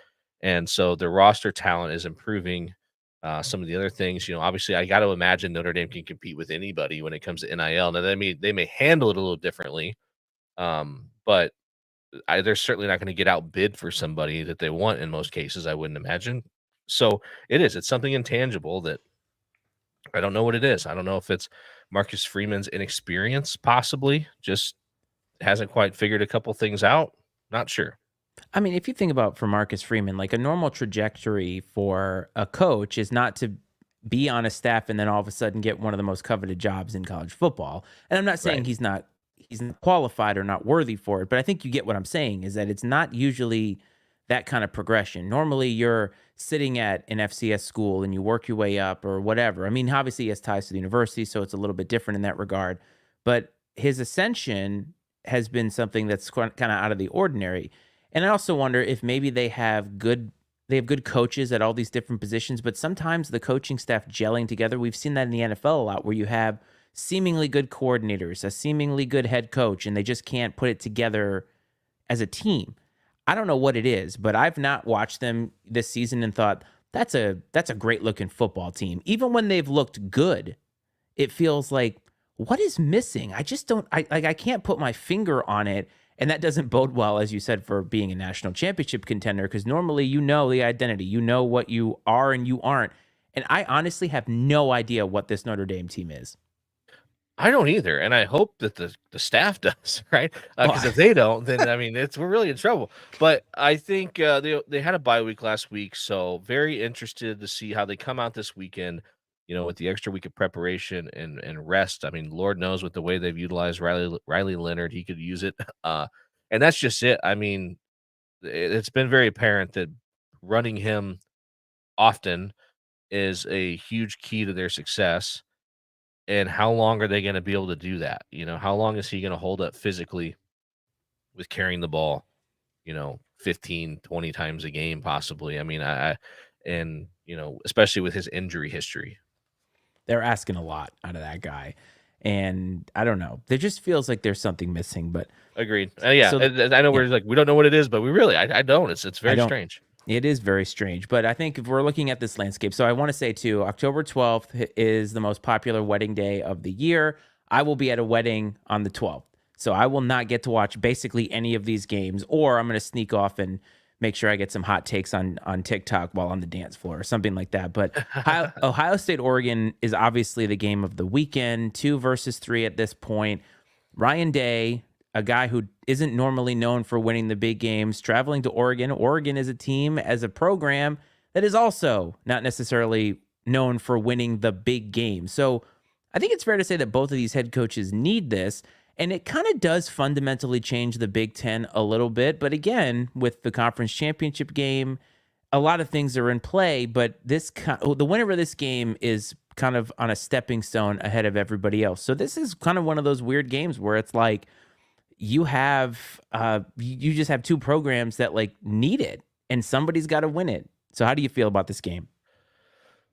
and so their roster talent is improving. Some of the other things, obviously, I got to imagine Notre Dame can compete with anybody when it comes to NIL. Now, they may handle it a little differently, but they're certainly not going to get outbid for somebody that they want in most cases. I wouldn't imagine. So it's something intangible that I don't know what it is. I don't know if it's Marcus Freeman's inexperience, possibly just hasn't quite figured a couple things out. Not sure. I mean, if you think about for Marcus Freeman, like a normal trajectory for a coach is not to be on a staff and then all of a sudden get one of the most coveted jobs in college football. And I'm not saying Right. he's not qualified or not worthy for it, but I think you get what I'm saying is that it's not usually that kind of progression. Normally you're sitting at an FCS school and you work your way up or whatever. I mean, obviously he has ties to the university, so it's a little bit different in that regard, but his ascension has been something that's kind of out of the ordinary. And I also wonder if maybe they have good coaches at all these different positions, but sometimes the coaching staff gelling together. We've seen that in the NFL a lot where you have seemingly good coordinators, a seemingly good head coach, and they just can't put it together as a team. I don't know what it is, but I've not watched them this season and thought that's a great looking football team. Even when they've looked good, it feels like what is missing? I just don't I can't put my finger on it. And that doesn't bode well, as you said, for being a national championship contender, because normally you know the identity, you know what you are and you aren't. And I honestly have no idea what this Notre Dame team is. I don't either, and I hope that the staff does, right? Because Oh, if they don't, then I mean, we're really in trouble. But I think they had a bye week last week, so very interested to see how they come out this weekend. With the extra week of preparation and rest. I mean, Lord knows with the way they've utilized Riley Leonard, he could use it. And that's just it. I mean, it's been very apparent that running him often is a huge key to their success. And how long are they gonna be able to do that? How long is he gonna hold up physically with carrying the ball, 15, 20 times a game possibly? I mean, and, especially with his injury history. they're asking a lot out of that guy. And I don't know. There just feels like there's something missing. But Agreed. Yeah, so, and I know yeah, we're like, we don't know what it is, but we really I don't. It's I very don't. strange. It is very strange, but I think if we're looking at this landscape, so I want to say too, October 12th is the most popular wedding day of the year. I will be at a wedding on the 12th. So I will not get to watch basically any of these games, or I'm going to sneak off and make sure I get some hot takes on TikTok while on the dance floor or something like that. But Ohio State, Oregon is obviously the game of the weekend, 2 versus 3 at this point. Ryan Day, a guy who isn't normally known for winning the big games, traveling to Oregon. Oregon is a team, as a program, that is also not necessarily known for winning the big game. So I think it's fair to say that both of these head coaches need this. And it kind of does fundamentally change the Big Ten a little bit. But again, with the conference championship game, a lot of things are in play. But the winner of this game is kind of on a stepping stone ahead of everybody else. So this is kind of one of those weird games where it's like, you just have two programs that like need it and somebody's got to win it. So how do you feel about this game?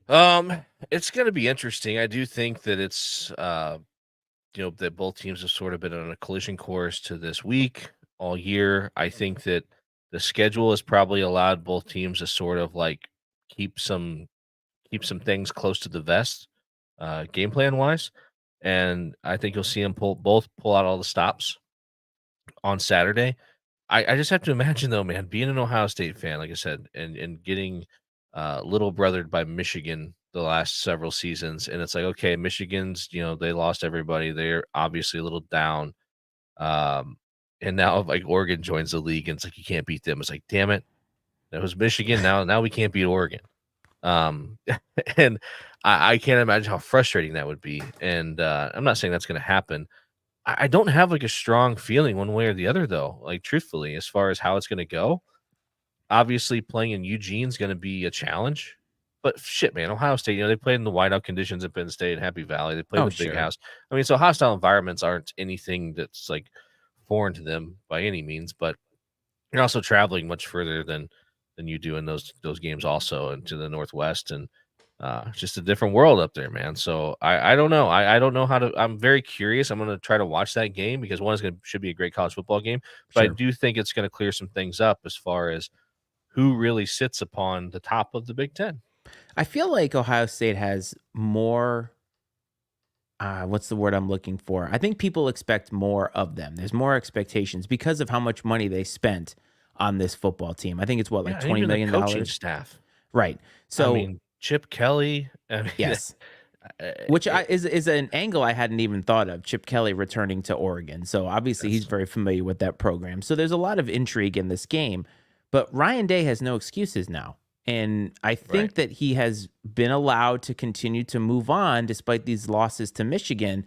Um, it's gonna be interesting. I do think that it's that both teams have sort of been on a collision course to this week all year. I think that the schedule has probably allowed both teams to sort of like keep some keep some things close to the vest, game plan wise. And I think you'll see them pull out all the stops on Saturday. I just have to imagine though, man, being an Ohio State fan, like I said, and getting little brothered by Michigan the last several seasons, and it's like, okay, Michigan's, they lost everybody. They're obviously a little down. Um, and now like Oregon joins the league, and it's like you can't beat them. It's like, damn it, that was Michigan. Now we can't beat Oregon. Um, and I can't imagine how frustrating that would be. And I'm not saying that's going to happen. I don't have like a strong feeling one way or the other, though. Like truthfully, as far as how it's going to go, obviously playing in Eugene's going to be a challenge. But shit, man, Ohio State, they played in the whiteout conditions at Penn State, Happy Valley. They played in Oh, the big sure. house. I mean, so hostile environments aren't anything that's like foreign to them by any means, but you're also traveling much further than you do in those games also into the Northwest, and it's just a different world up there, man. So I don't know. I don't know how to. I'm very curious. I'm going to try to watch that game because one is going to should be a great college football game, but I Sure. do think it's going to clear some things up as far as who really sits upon the top of the Big Ten. I feel like Ohio State has more. What's the word I'm looking for? I think people expect more of them. There's more expectations because of how much money they spent on this football team. I think it's what, Yeah, like and $20 even the million coaching dollars, staff. right? I So mean, Chip Kelly. I mean, yes, which is an angle I hadn't even thought of. Chip Kelly returning to Oregon, so obviously he's that's very familiar with that program. So there's a lot of intrigue in this game, but Ryan Day has no excuses now, and I right. think that he has been allowed to continue to move on despite these losses to Michigan.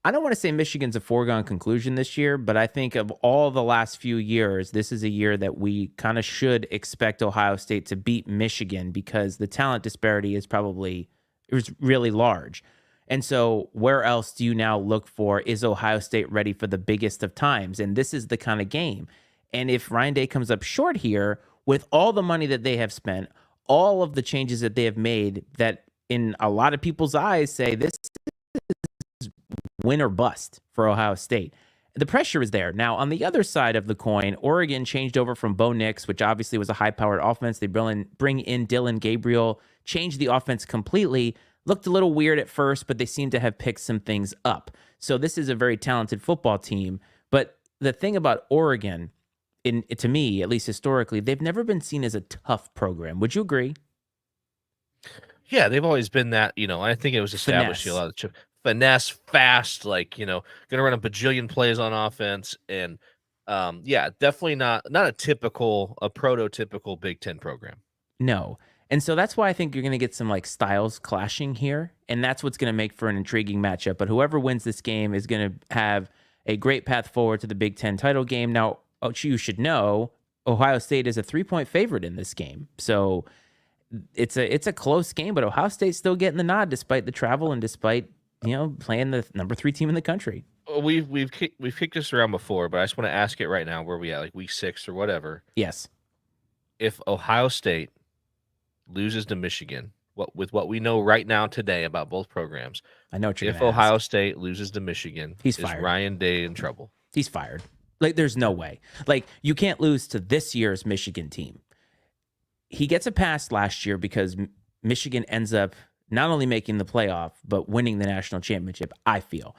I don't want to say Michigan's a foregone conclusion this year, but I think of all the last few years, this is a year that we kind of should expect Ohio State to beat Michigan because the talent disparity is really large. And so where else do you now look for, is Ohio State ready for the biggest of times? And this is the kind of game. And if Ryan Day comes up short here with all the money that they have spent, all of the changes that they have made that in a lot of people's eyes say this win or bust for Ohio State. The pressure is there. Now, on the other side of the coin, Oregon changed over from Bo Nix, which obviously was a high-powered offense. They bring in Dylan Gabriel, changed the offense completely. Looked a little weird at first, but they seem to have picked some things up. So this is a very talented football team. But the thing about Oregon, to me, at least historically, they've never been seen as a tough program. Would you agree? Yeah, they've always been that, I think it was established a Finesse. lot of finesse, fast, like, gonna run a bajillion plays on offense. And yeah, definitely not a prototypical Big Ten program. No. And so that's why I think you're going to get some like styles clashing here. And that's what's going to make for an intriguing matchup. But whoever wins this game is going to have a great path forward to the Big Ten title game. Now, you should know Ohio State is a 3-point favorite in this game. So it's a close game, but Ohio State's still getting the nod despite the travel and despite, playing the number 3 team in the country. We've kicked this around before, but I just want to ask it right now, where we at, like week 6 or whatever. Yes. If Ohio State loses to Michigan, with what we know right now today about both programs, I know what you're if going to Ohio ask. State loses to Michigan, He's is fired. Ryan Day in trouble? He's fired. Like, there's no way. Like, you can't lose to this year's Michigan team. He gets a pass last year because Michigan ends up not only making the playoff, but winning the national championship, I feel.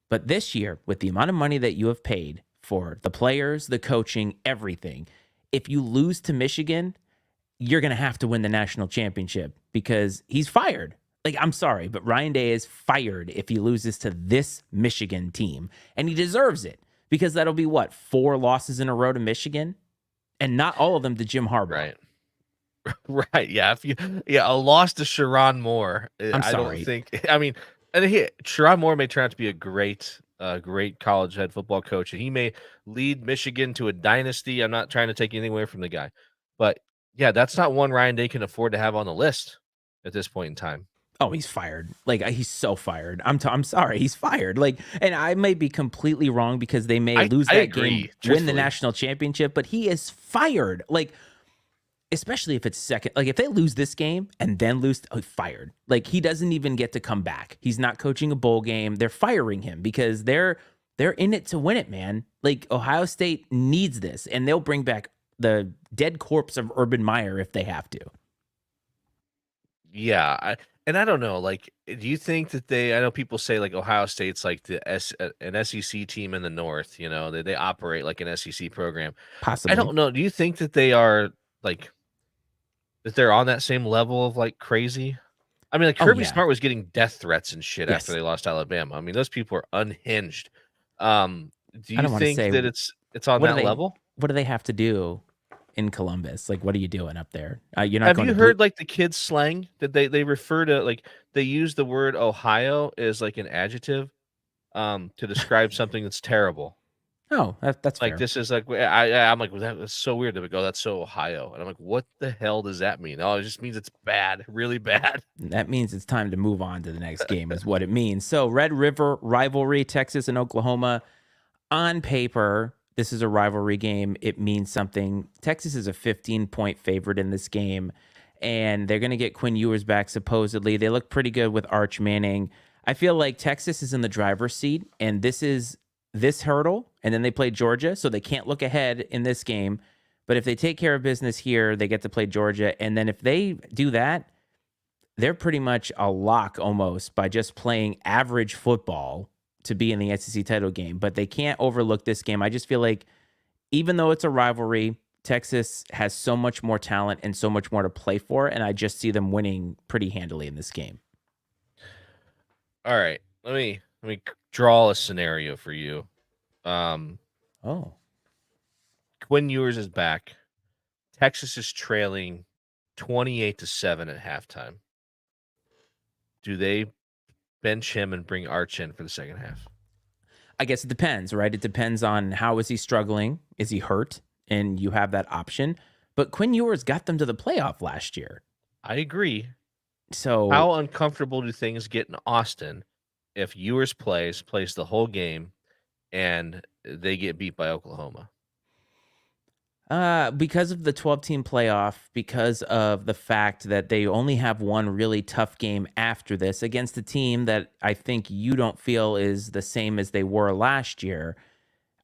But this year, with the amount of money that you have paid for the players, the coaching, everything, if you lose to Michigan, you're going to have to win the national championship because he's fired. Like, I'm sorry, but Ryan Day is fired if he loses to this Michigan team. And he deserves it because that'll be 4 losses in a row to Michigan? And not all of them to Jim Harbaugh. Right. Right. Yeah. A loss to Sharon Moore. I'm I don't sorry. think. I mean, and Sharon Moore may turn out to be a great college head football coach, and he may lead Michigan to a dynasty. I'm not trying to take anything away from the guy, but yeah, that's not one Ryan Day can afford to have on the list at this point in time. Oh, he's fired. Like, he's so fired. I'm sorry, he's fired. Like, and I may be completely wrong because they may lose that game, win the national championship, but he is fired. Like, especially if it's second, like if they lose this game and then lose, fired. Like, he doesn't even get to come back. He's not coaching a bowl game. They're firing him because they're in it to win it, man. Like, Ohio State needs this, and they'll bring back the dead corpse of Urban Meyer if they have to. Yeah, I don't know. Like, do you think that I know people say like Ohio State's like an SEC team in the North. They operate like an SEC program. Possibly. I don't know. Do you think that they are like that they're on that same level of like crazy? I mean, like Oh Kirby yeah. Smart was getting death threats and shit after Yes. they lost to Alabama. I mean, those people are unhinged. Do I you don't want to think say that it's on what do that they level? what do they have to do in Columbus? Like, what are you doing up there? You're not Have going you to blue. heard like the kids slang that they refer to like they use the word Ohio as like an adjective to describe something that's terrible. Oh, that's Like fair. this is like I'm like, well, that's so weird. They go, that's so Ohio, and I'm like, what the hell does that mean? Oh, it just means it's bad, really bad. That means it's time to move on to the next game, is what it means. So, Red River rivalry, Texas and Oklahoma. On paper, this is a rivalry game. It means something. Texas is a 15-point favorite in this game, and they're going to get Quinn Ewers back, supposedly. They look pretty good with Arch Manning. I feel like Texas is in the driver's seat, and this is this hurdle, and then they play Georgia, so they can't look ahead in this game. But if they take care of business here, they get to play Georgia. And then if they do that, they're pretty much a lock almost by just playing average football to be in the SEC title game. But they can't overlook this game. I just feel like even though it's a rivalry, Texas has so much more talent and so much more to play for, and I just see them winning pretty handily in this game. All right, let me draw a scenario for you. Um, Oh, Quinn Ewers is back. Texas is trailing 28-7 at halftime. Do they bench him and bring Arch in for the second half? I guess it depends, right? It depends on how is he struggling? Is he hurt? And you have that option. But Quinn Ewers got them to the playoff last year. I agree. So How uncomfortable do things get in Austin if Ewers plays the whole game, and they get beat by Oklahoma? because of the 12-team playoff, because of the fact that they only have one really tough game after this against a team that I think you don't feel is the same as they were last year.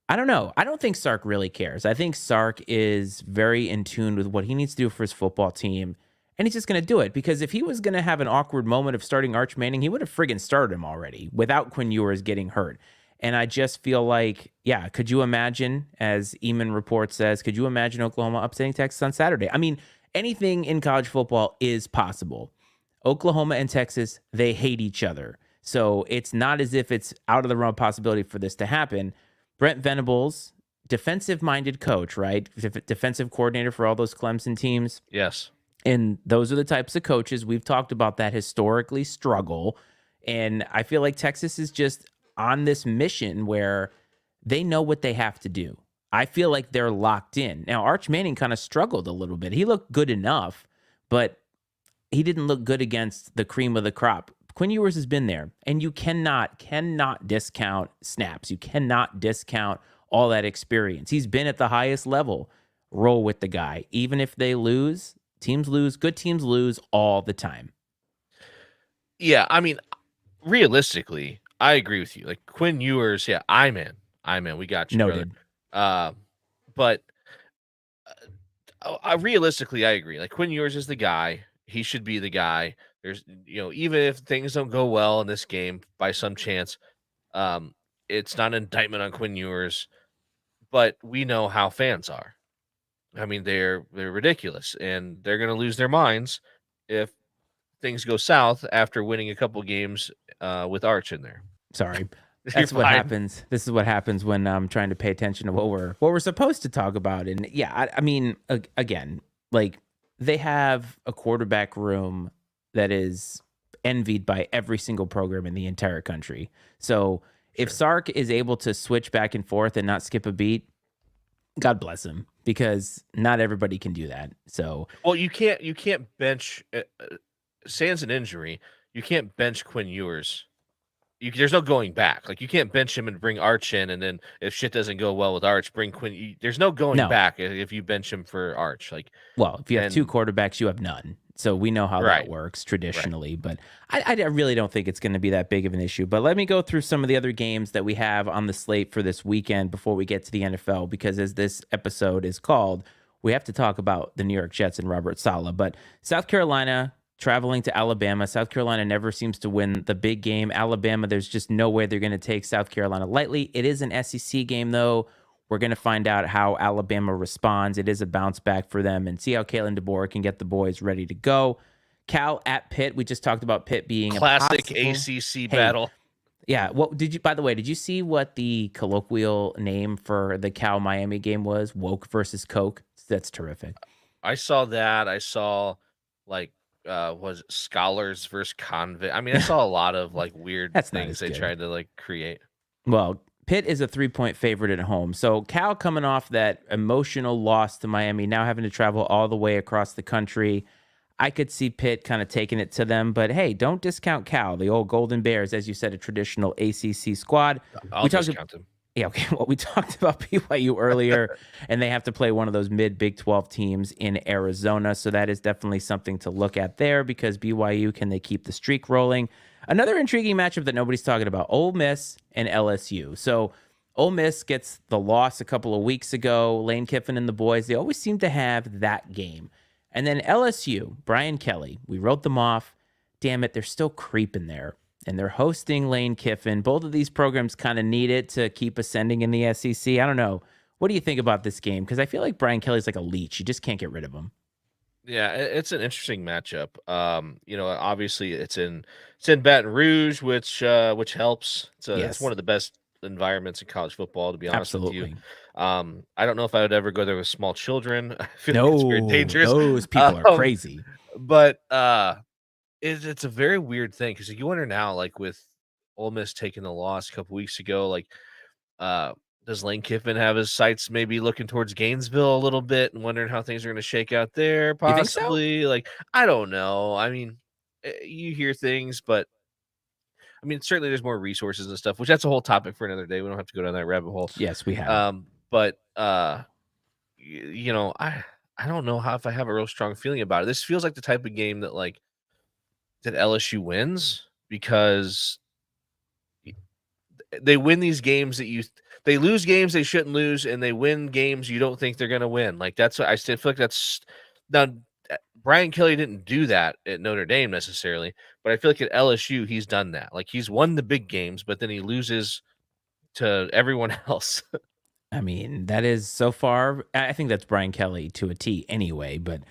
I don't know. I don't think Sark really cares. I think Sark is very in tune with what he needs to do for his football team, and he's just going to do it because if he was going to have an awkward moment of starting Arch Manning, he would have friggin' started him already without Quinn Ewers getting hurt. And I just feel like, yeah, could you imagine, as Eamon Report says, could you imagine Oklahoma upsetting Texas on Saturday? I mean, anything in college football is possible. Oklahoma and Texas, they hate each other. So it's not as if it's out of the realm of possibility for this to happen. Brent Venables, defensive-minded coach, right? Defensive coordinator for all those Clemson teams. Yes. And those are the types of coaches we've talked about that historically struggle. And I feel like Texas is just on this mission where they know what they have to do. I feel like they're locked in. Now, Arch Manning kind of struggled a little bit. He looked good enough, but he didn't look good against the cream of the crop. Quinn Ewers has been there, and you cannot discount snaps. You cannot discount all that experience. He's been at the highest level. Roll with the guy. Even if they lose, teams lose. Good teams lose all the time. Yeah, I mean, realistically, I agree with you. Like Quinn Ewers, yeah, I'm in. We got you, brother. Noted. But realistically, I agree. Like Quinn Ewers is the guy. He should be the guy. There's, even if things don't go well in this game by some chance, um, it's not an indictment on Quinn Ewers, but we know how fans are. I mean, they're ridiculous, and they're going to lose their minds if things go south after winning a couple games with Arch in there. Sorry. You're That's what fine. happens. This is what happens when I'm trying to pay attention to what we're supposed to talk about. And yeah, I mean, again, like they have a quarterback room that is envied by every single program in the entire country. So if Sark is able to switch back and forth and not skip a beat, God bless him, because not everybody can do that. So Well, you can't bench sans an injury. You can't bench Quinn Ewers. There's no going back. Like you can't bench him and bring Arch in, and then if shit doesn't go well with Arch, bring Quinn. There's no going back if you bench him for Arch. Like, well, if you have two quarterbacks, you have none. So we know how that works traditionally, but I really don't think it's going to be that big of an issue. But let me go through some of the other games that we have on the slate for this weekend before we get to the NFL, because as this episode is called, we have to talk about the New York Jets and Robert Saleh. But South Carolina traveling to Alabama. South Carolina never seems to win the big game. Alabama, there's just no way they're going to take South Carolina lightly. It is an SEC game, though. We're going to find out how Alabama responds. It is a bounce back for them, and see how Kalen DeBoer can get the boys ready to go. Cal at Pitt. We just talked about Pitt being a Classic possible. ACC Hey, battle. yeah. What did you? By the way, did you see what the colloquial name for the Cal Miami game was? Woke versus Coke. That's terrific. I saw that. I saw like was it scholars versus convict. I mean, I saw a lot of like weird That's not things as they good. tried to like create. Well, Pitt is a 3-point favorite at home. So Cal coming off that emotional loss to Miami, now having to travel all the way across the country. I could see Pitt kind of taking it to them, but hey, don't discount Cal, the old Golden Bears, as you said, a traditional ACC squad. I'll We talked discount them. Yeah, okay. Well, we talked about BYU earlier, and they have to play one of those mid Big 12 teams in Arizona. So that is definitely something to look at there because BYU, can they keep the streak rolling? Another intriguing matchup that nobody's talking about, Ole Miss and LSU. So Ole Miss gets the loss a couple of weeks ago. Lane Kiffin and the boys, they always seem to have that game. And then LSU, Brian Kelly, we wrote them off. Damn it, they're still creeping there, and they're hosting Lane Kiffin. Both of these programs kind of need it to keep ascending in the SEC. I don't know. What do you think about this game? Because I feel like Brian Kelly's like a leech. You just can't get rid of him. Yeah, it's an interesting matchup. Obviously it's in Baton Rouge, which helps. It's Yes, one of the best environments in college football, to be honest with you. absolutely. I don't know if I would ever go there with small children. I feel like it's very No, dangerous. those people are Um, crazy. but it's a very weird thing because you wonder now, like with Ole Miss taking the loss a couple weeks ago, like uh, does Lane Kiffin have his sights maybe looking towards Gainesville a little bit and wondering how things are going to shake out there? You think so? Possibly. Like I don't know. I mean, you hear things, but I mean, certainly there's more resources and stuff, which that's a whole topic for another day. We don't have to go down that rabbit hole. Yes, we have. But I don't know how if I have a real strong feeling about it. This feels like the type of game that like that LSU wins because they win these games they lose games they shouldn't lose, and they win games you don't think they're going to win. Like that's what I still feel like that's now. Brian Kelly didn't do that at Notre Dame necessarily, but I feel like at LSU he's done that. Like he's won the big games, but then he loses to everyone else. I mean, that is so far. I think that's Brian Kelly to a T anyway, but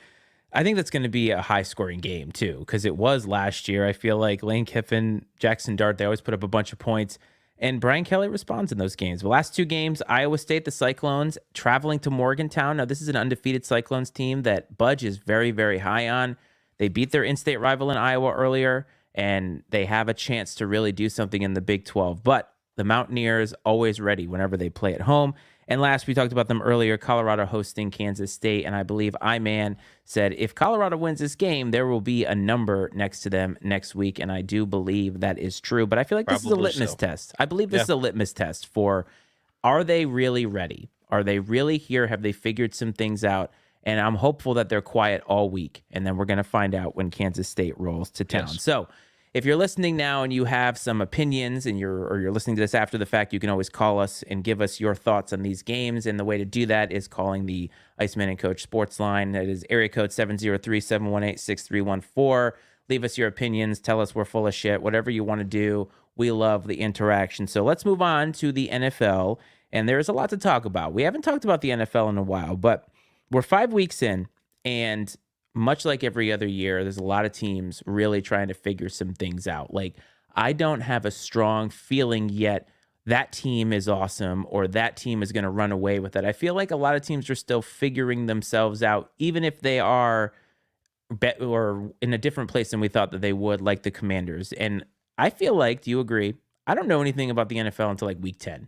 I think that's going to be a high scoring game too, because it was last year. I feel like Lane Kiffin, Jackson Dart, they always put up a bunch of points, and Brian Kelly responds in those games. The last two games, Iowa State, the Cyclones, traveling to Morgantown. Now, this is an undefeated Cyclones team that Budge is very, very high on. They beat their in state rival in Iowa earlier, and they have a chance to really do something in the Big 12. But the Mountaineers always ready whenever they play at home. And last, we talked about them earlier, Colorado hosting Kansas State. And I believe Iman said if Colorado wins this game, there will be a number next to them next week. And I do believe that is true. But I feel like this is a Probably litmus so. test. I believe this Yeah. is a litmus test for, are they really ready? Are they really here? Have they figured some things out? And I'm hopeful that they're quiet all week. And then we're going to find out when Kansas State rolls to town. Yes. So if you're listening now and you have some opinions and you're listening to this after the fact, you can always call us and give us your thoughts on these games. And the way to do that is calling the Iceman and Coach sports line. That is area code 703-718-6314. Leave us your opinions. Tell us we're full of shit. Whatever you want to do. We love the interaction. So let's move on to the NFL. And there's a lot to talk about. We haven't talked about the NFL in a while, but we're 5 weeks in, and much like every other year, there's a lot of teams really trying to figure some things out. Like, I don't have a strong feeling yet that team is awesome or that team is going to run away with it. I feel like a lot of teams are still figuring themselves out, even if they are or in a different place than we thought that they would, like the Commanders. And I feel like, do you agree? I don't know anything about the NFL until like week 10.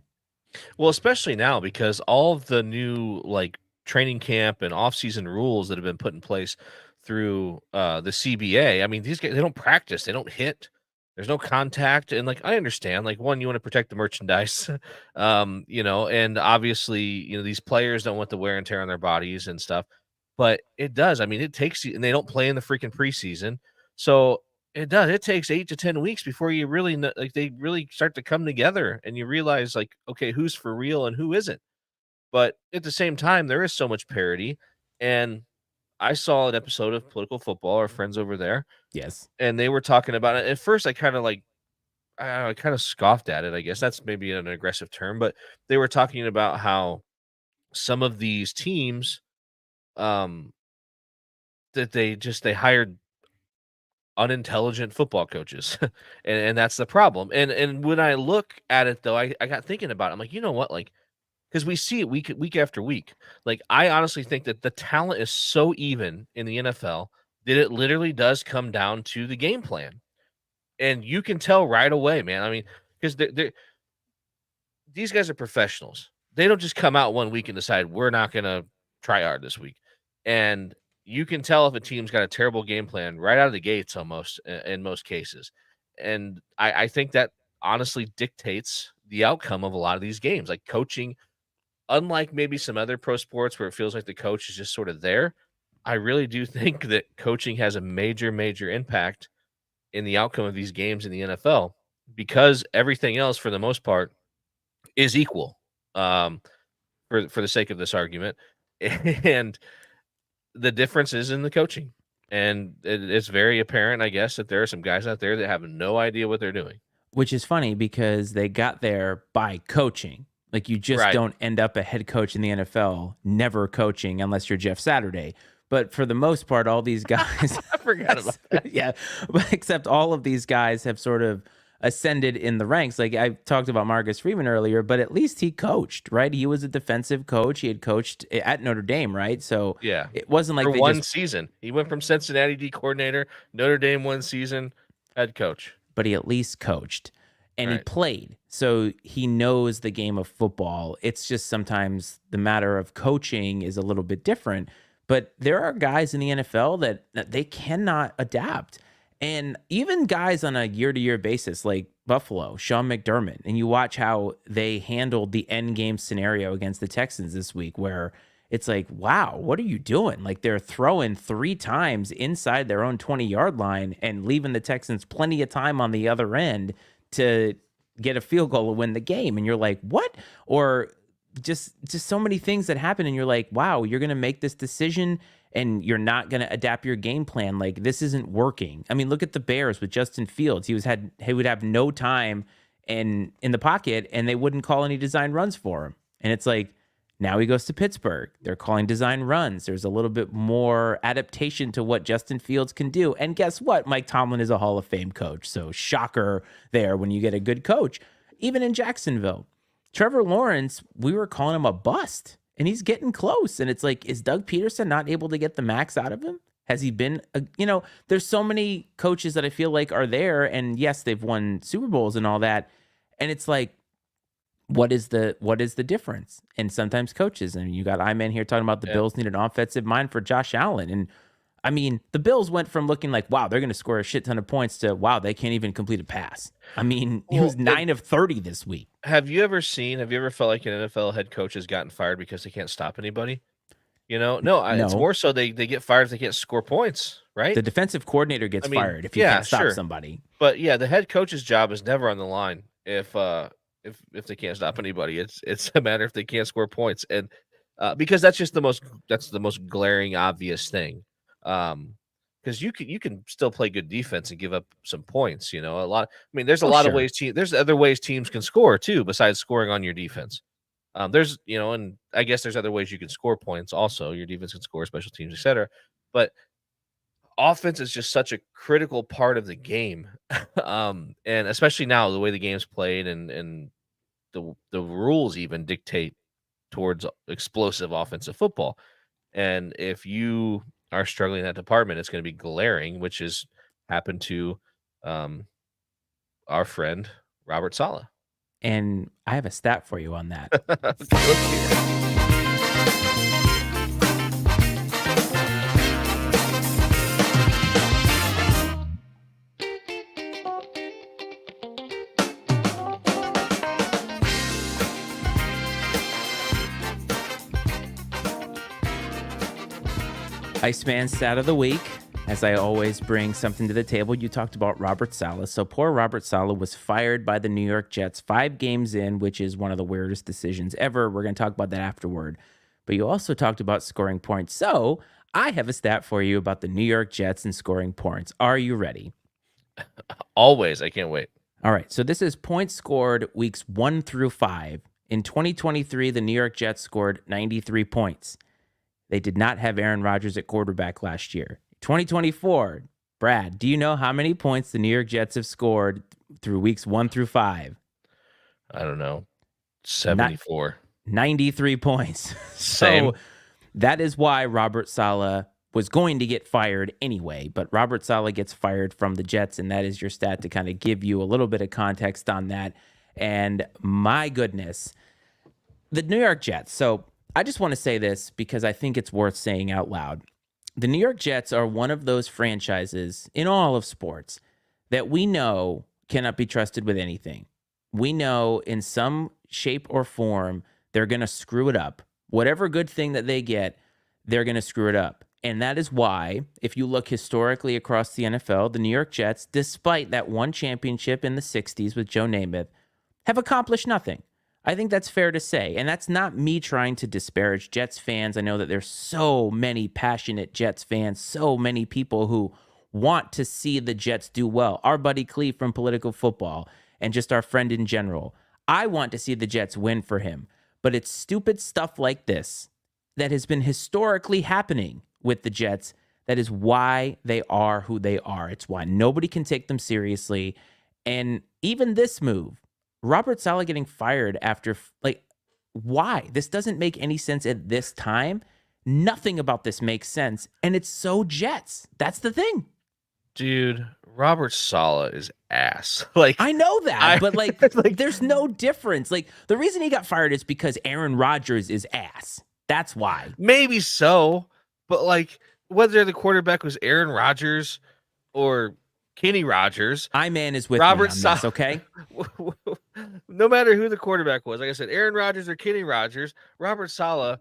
Well, especially now because all of the new like training camp and off-season rules that have been put in place through the CBA. I mean, these guys they don't practice, they don't hit. There's no contact, and like I understand, like one, you want to protect the merchandise, and obviously, these players don't want the wear and tear on their bodies and stuff. But it does. I mean, it takes you, and they don't play in the freaking preseason, so it does. It takes 8 to 10 weeks before you really know, like they really start to come together, and you realize like, okay, who's for real and who isn't. But at the same time, there is so much parity, and I saw an episode of Political Football, our friends over there, Yes. and they were talking about it. At first, I kind of like I kind of scoffed at it. I guess that's maybe an aggressive term, but they were talking about how some of these teams, um, that they hired unintelligent football coaches, and that's the problem. And when I look at it though, I got thinking about it. I'm like, you know what, like because we see it week after week. Like I honestly think that the talent is so even in the NFL that it literally does come down to the game plan, and you can tell right away, man. I mean, because these guys are professionals. They don't just come out one week and decide we're not going to try hard this week. And you can tell if a team's got a terrible game plan right out of the gates almost in most cases. And I think that honestly dictates the outcome of a lot of these games. Like coaching, unlike maybe some other pro sports where it feels like the coach is just sort of there, I really do think that coaching has a major impact in the outcome of these games in the NFL because everything else, for the most part, is equal, um, for the sake of this argument, and the difference is in the coaching, and it's very apparent, I guess, that there are some guys out there that have no idea what they're doing. Which is funny because they got there by coaching. Like you just Right. don't end up a head coach in the NFL never coaching unless you're Jeff Saturday. But for the most part, all these guys, I forgot about that. yeah, but except all of these guys have sort of ascended in the ranks. Like I talked about Marcus Freeman earlier, but at least he coached, right? He was a defensive coach. He had coached at Notre Dame, right? So Yeah. it wasn't like For they one just, season. He went from Cincinnati D coordinator, Notre Dame 1 season, head coach. but he at least coached and he Right. played. So he knows the game of football. It's just sometimes the matter of coaching is a little bit different. But there are guys in the NFL that they cannot adapt. And even guys on a year-to-year basis like Buffalo, Sean McDermott, and you watch how they handled the end game scenario against the Texans this week where it's like, wow, what are you doing? Like they're throwing 3 times inside their own 20-yard line and leaving the Texans plenty of time on the other end to get a field goal to win the game. And you're like, what? Or just so many things that happen and you're like, wow, you're going to make this decision and you're not going to adapt your game plan. Like this isn't working. I mean, look at the Bears with Justin Fields. He would have no time in the pocket and they wouldn't call any design runs for him. And it's like, now he goes to Pittsburgh. They're calling design runs. There's a little bit more adaptation to what Justin Fields can do. And guess what? Mike Tomlin is a Hall of Fame coach. So shocker there when you get a good coach. Even in Jacksonville, Trevor Lawrence, we were calling him a bust and he's getting close. And it's like, is Doug Peterson not able to get the max out of him? Has he been, there's so many coaches that I feel like are there. And yes, they've won Super Bowls and all that. And it's like, what is the difference? And sometimes coaches, and you got Iman here talking about the Bills need an offensive mind for Josh Allen. And I mean, the Bills went from looking like, wow, they're going to score a shit ton of points to, wow, they can't even complete a pass. I mean, he was 9 of 30 this week. Have you ever felt like an NFL head coach has gotten fired because they can't stop anybody? No, it's more so they get fired if they can't score points, right? The defensive coordinator gets fired if you can't stop somebody. But yeah, the head coach's job is never on the line if they can't stop anybody. It's a matter if they can't score points, and because that's the most glaring obvious thing. Because you can still play good defense and give up some points. A lot. I mean, there's a lot of ways. There's other ways teams can score too, besides scoring on your defense. And I guess there's other ways you can score points. Also, your defense can score, special teams, etc. But offense is just such a critical part of the game, and especially now the way the game's played and the rules even dictate towards explosive offensive football. And if you are struggling in that department, it's going to be glaring, which has happened to our friend Robert Saleh. And I have a stat for you on that. Okay, let's hear it. Iceman stat of the week. As I always bring something to the table, you talked about Robert Saleh. So poor Robert Saleh was fired by the New York Jets 5 games in, which is one of the weirdest decisions ever. We're going to talk about that afterward. But you also talked about scoring points. So I have a stat for you about the New York Jets and scoring points. Are you ready? Always. I can't wait. All right. So this is points scored weeks 1 through 5. In 2023, the New York Jets scored 93 points. They did not have Aaron Rodgers at quarterback last year. 2024, Brad, do you know how many points the New York Jets have scored through weeks 1 through 5? I don't know. 74. 93 points. Same. So that is why Robert Saleh was going to get fired anyway. But Robert Saleh gets fired from the Jets, and that is your stat to kind of give you a little bit of context on that. And my goodness, the New York Jets. So I just want to say this because I think it's worth saying out loud. The New York Jets are one of those franchises in all of sports that we know cannot be trusted with anything. We know in some shape or form they're going to screw it up. Whatever good thing that they get, they're going to screw it up. And that is why, if you look historically across the NFL, the New York Jets, despite that one championship in the 60s with Joe Namath, have accomplished nothing. I think that's fair to say. And that's not me trying to disparage Jets fans. I know that there's so many passionate Jets fans, so many people who want to see the Jets do well. Our buddy Cleve from Political Football and just our friend in general. I want to see the Jets win for him. But it's stupid stuff like this that has been historically happening with the Jets. That is why they are who they are. It's why nobody can take them seriously. And even this move, Robert Saleh getting fired after, why? This doesn't make any sense at this time. Nothing about this makes sense. And it's so Jets. That's the thing. Dude, Robert Saleh is ass. I know that, but there's no difference. The reason he got fired is because Aaron Rodgers is ass. That's why. Maybe so, but whether the quarterback was Aaron Rodgers or Kenny Rogers, Iceman is with Robert me on this, okay? No matter who the quarterback was, like I said, Aaron Rodgers or Kenny Rogers, Robert Saleh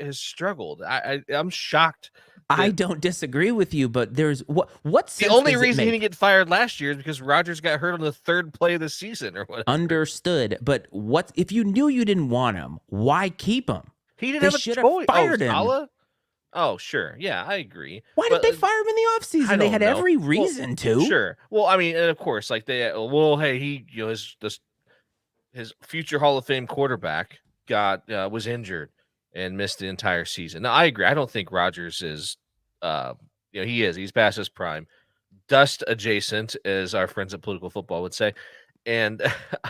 has struggled. I'm shocked. I don't disagree with you, but there's what's the only reason he didn't get fired last year is because Rodgers got hurt on the third play of the season or whatever. Understood, but what if you knew you didn't want him? Why keep him? He didn't have a choice. Fired him. Saleh? Oh, sure. Yeah, I agree. Why did they fire him in the offseason? They had every reason to. Sure. Well, I mean, and of course, hey, he, his future Hall of Fame quarterback was injured and missed the entire season. Now, I agree. I don't think Rodgers is, he's past his prime. Dust adjacent, as our friends at Political Football would say. And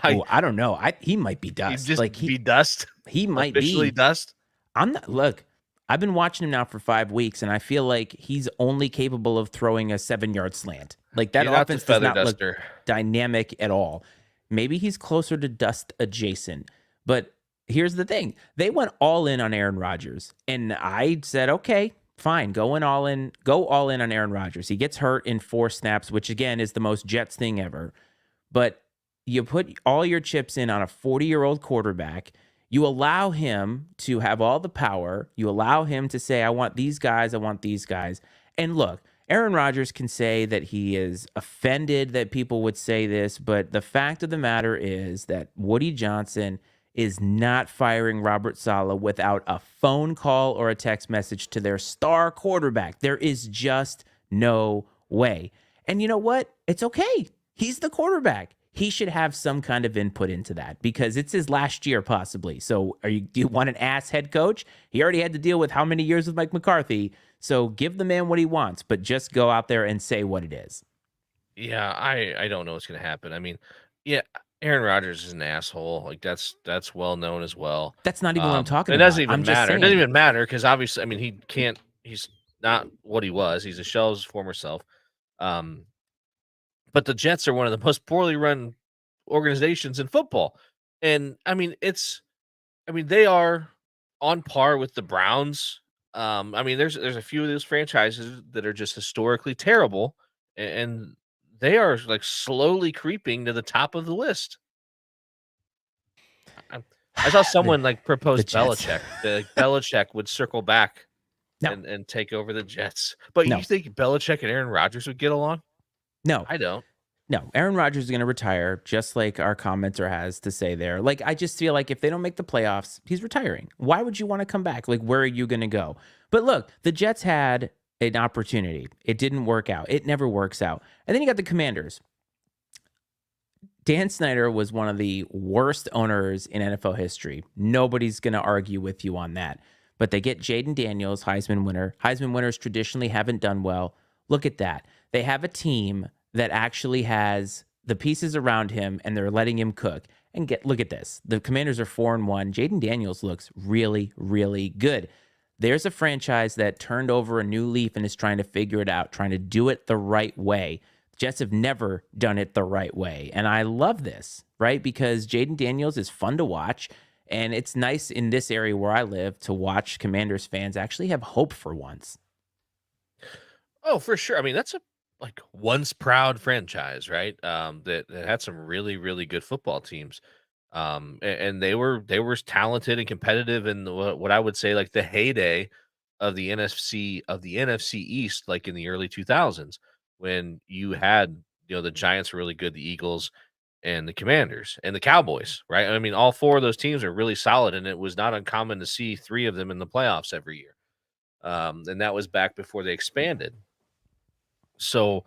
I don't know. He might be dust. Be dust. He might officially be dust. I'm not. Look, I've been watching him now for 5 weeks, and I feel like he's only capable of throwing a 7-yard slant. That offense does not look dynamic at all. Maybe he's closer to dust adjacent. But here's the thing. They went all in on Aaron Rodgers. And I said, okay, fine, go all in on Aaron Rodgers. He gets hurt in 4 snaps, which again is the most Jets thing ever. But you put all your chips in on a 40-year-old quarterback. You allow him to have all the power. You allow him to say, I want these guys. I want these guys. And look, Aaron Rodgers can say that he is offended that people would say this, but the fact of the matter is that Woody Johnson is not firing Robert Saleh without a phone call or a text message to their star quarterback. There is just no way. And you know what? It's okay. He's the quarterback. He should have some kind of input into that because it's his last year possibly. So do you want an ass head coach? He already had to deal with how many years with Mike McCarthy. So give the man what he wants, but just go out there and say what it is. Yeah, I don't know what's going to happen. I mean, yeah, Aaron Rodgers is an asshole. That's well known as well. That's not even what I'm talking about. It doesn't even matter. It doesn't even matter because obviously, I mean, he's not what he was. He's a shell of his former self. But the Jets are one of the most poorly run organizations in football. And I mean, they are on par with the Browns. I mean, there's a few of those franchises that are just historically terrible, and they are slowly creeping to the top of the list. I saw someone propose Belichick. Belichick would circle back and take over the Jets. But you think Belichick and Aaron Rodgers would get along? No, I don't. No, Aaron Rodgers is going to retire, just like our commenter has to say there. I just feel like if they don't make the playoffs, he's retiring. Why would you want to come back? Where are you going to go? But look, the Jets had an opportunity. It didn't work out. It never works out. And then you got the Commanders. Dan Snyder was one of the worst owners in NFL history. Nobody's going to argue with you on that. But they get Jaden Daniels, Heisman winner. Heisman winners traditionally haven't done well. Look at that. They have a team that actually has the pieces around him and they're letting him cook. And look at this. The Commanders are 4-1. Jaden Daniels looks really, really good. There's a franchise that turned over a new leaf and is trying to figure it out, trying to do it the right way. Jets have never done it the right way. And I love this, right? Because Jaden Daniels is fun to watch. And it's nice in this area where I live to watch Commanders fans actually have hope for once. Oh, for sure. I mean, that's a once proud franchise, right? That had some really, really good football teams. And they were talented and competitive in what I would say like the heyday of the NFC East, like in the early 2000s when you had the Giants were really good, the Eagles and the Commanders and the Cowboys, right? I mean, all four of those teams are really solid, and it was not uncommon to see three of them in the playoffs every year. And that was back before they expanded. So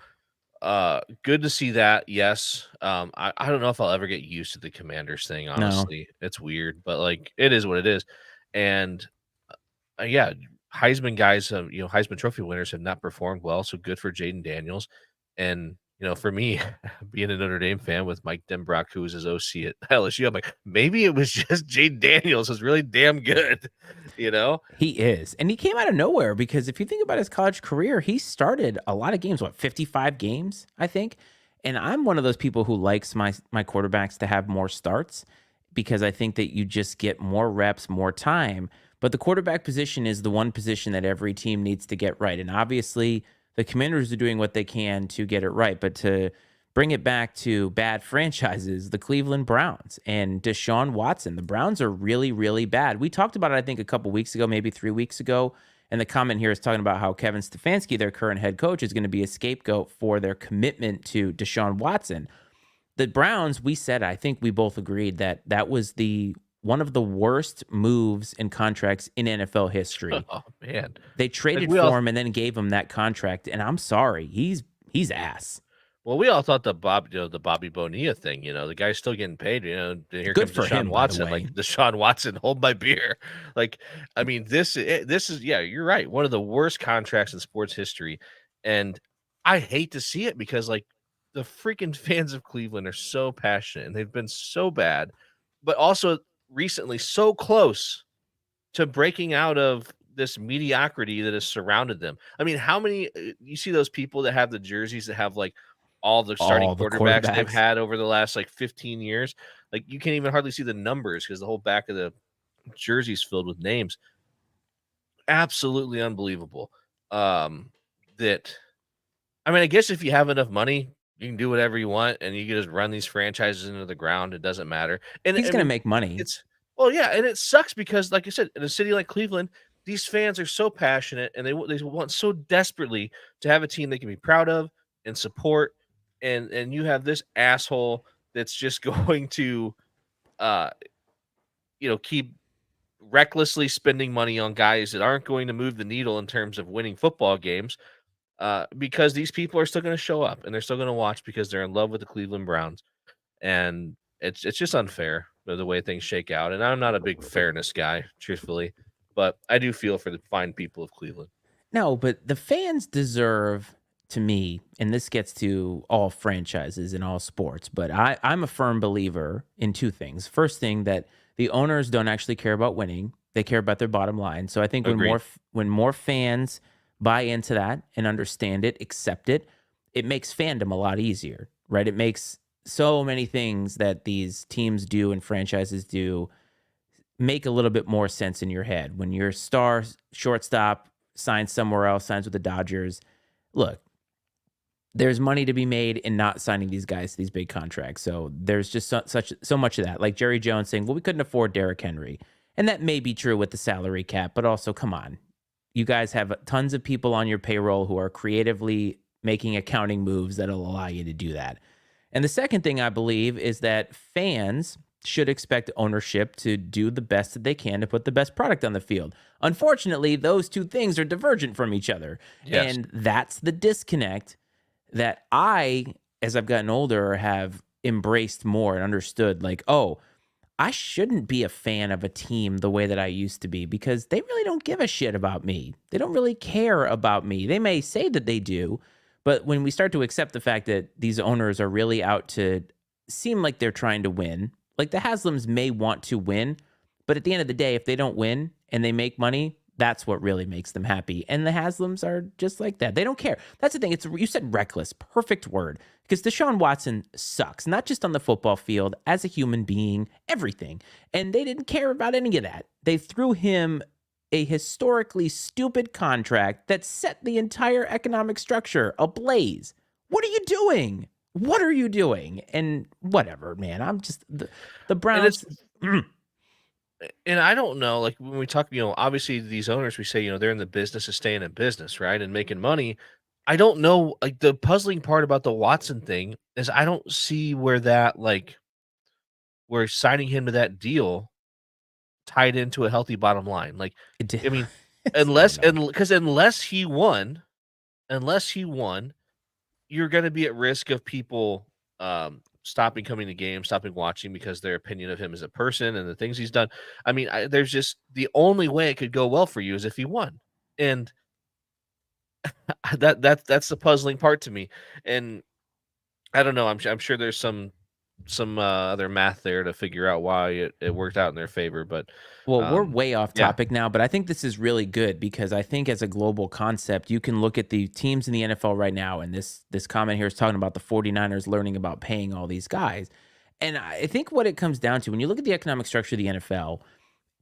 good to see that. Yes. I don't know if I'll ever get used to the Commanders thing, No. honestly. It's weird, but like it is what it is. And yeah, Heisman guys, Heisman Trophy winners have not performed well. So good for Jaden Daniels. And for me, being a Notre Dame fan with Mike Denbrock, who was his OC at LSU, I'm like, maybe it was just Jaden Daniels was really damn good, He is. And he came out of nowhere because if you think about his college career, he started a lot of games, 55 games, I think. And I'm one of those people who likes my quarterbacks to have more starts because I think that you just get more reps, more time. But the quarterback position is the one position that every team needs to get right. And obviously, the Commanders are doing what they can to get it right. But to bring it back to bad franchises, the Cleveland Browns and Deshaun Watson. The Browns are really, really bad. We talked about it, I think, a couple weeks ago, maybe 3 weeks ago. And the comment here is talking about how Kevin Stefanski, their current head coach, is going to be a scapegoat for their commitment to Deshaun Watson. The Browns, we said, I think we both agreed that that was one of the worst moves in contracts in NFL history. Oh man, they traded for him and then gave him that contract, and I'm sorry, he's ass. Well, we all thought the Bobby Bonilla thing, the guy's still getting paid. Here Good comes for Deshaun him, by the Watson. way. Like Deshaun Watson, hold my beer. Like, I mean, this is yeah, you're right. One of the worst contracts in sports history, and I hate to see it because like the freaking fans of Cleveland are so passionate and they've been so bad, but also recently so close to breaking out of this mediocrity that has surrounded them. I mean, how many you see those people that have the jerseys that have like all the starting All the quarterbacks they've quarterbacks. had over the last like 15 years? Like you can't even hardly see the numbers because the whole back of the jersey's filled with names. Absolutely unbelievable. That I mean, I guess if you have enough money, you can do whatever you want and you can just run these franchises into the ground. It doesn't matter. And He's I going to mean, make money. it's well, yeah, and it sucks because, like I said, in a city like Cleveland, these fans are so passionate and they want so desperately to have a team they can be proud of and support. And you have this asshole that's just going to, uh, keep recklessly spending money on guys that aren't going to move the needle in terms of winning football games because these people are still going to show up and they're still going to watch because they're in love with the Cleveland Browns, and it's just unfair the way things shake out. And I'm not a big fairness guy, truthfully, but I do feel for the fine people of Cleveland. No, but the fans deserve, to me, and this gets to all franchises in all sports, but I'm a firm believer in two things. First thing, that the owners don't actually care about winning; they care about their bottom line. So I think Agreed. when more fans buy into that and understand it, accept it, it makes fandom a lot easier, right? It makes so many things that these teams do and franchises do make a little bit more sense in your head. When your star shortstop signs somewhere else, signs with the Dodgers, look, there's money to be made in not signing these guys to these big contracts. So there's just so much of that. Like Jerry Jones saying, well, we couldn't afford Derrick Henry. And that may be true with the salary cap, but also, come on. You guys have tons of people on your payroll who are creatively making accounting moves that'll allow you to do that. And the second thing I believe is that fans should expect ownership to do the best that they can to put the best product on the field. Unfortunately, those two things are divergent from each other. Yes. And that's the disconnect that I, as I've gotten older, have embraced more and understood. Like, oh, I shouldn't be a fan of a team the way that I used to be because they really don't give a shit about me. They don't really care about me. They may say that they do, but when we start to accept the fact that these owners are really out to seem like they're trying to win, like the Haslams may want to win, but at the end of the day, if they don't win and they make money, that's what really makes them happy. And the Haslams are just like that. They don't care. That's the thing. You said reckless, perfect word. Because Deshaun Watson sucks, not just on the football field, as a human being, everything. And they didn't care about any of that. They threw him a historically stupid contract that set the entire economic structure ablaze. What are you doing? What are you doing? And whatever, man. I'm just the Browns. And I don't know, like when we talk, obviously these owners, we say, they're in the business of staying in business, right? And making money. I don't know, like the puzzling part about the Watson thing is I don't see where that, like, where signing him to that deal tied into a healthy bottom line. Like, I mean, unless he won, you're going to be at risk of people stopping coming to games, stopping watching because their opinion of him as a person and the things he's done. I mean, there's just the only way it could go well for you is if he won, and that's the puzzling part to me. And I don't know. I'm sure there's some other math there to figure out why it worked out in their favor. But well, we're way off topic now, but I think this is really good because I think as a global concept, you can look at the teams in the NFL right now, and this comment here is talking about the 49ers learning about paying all these guys. And I think what it comes down to, when you look at the economic structure of the NFL,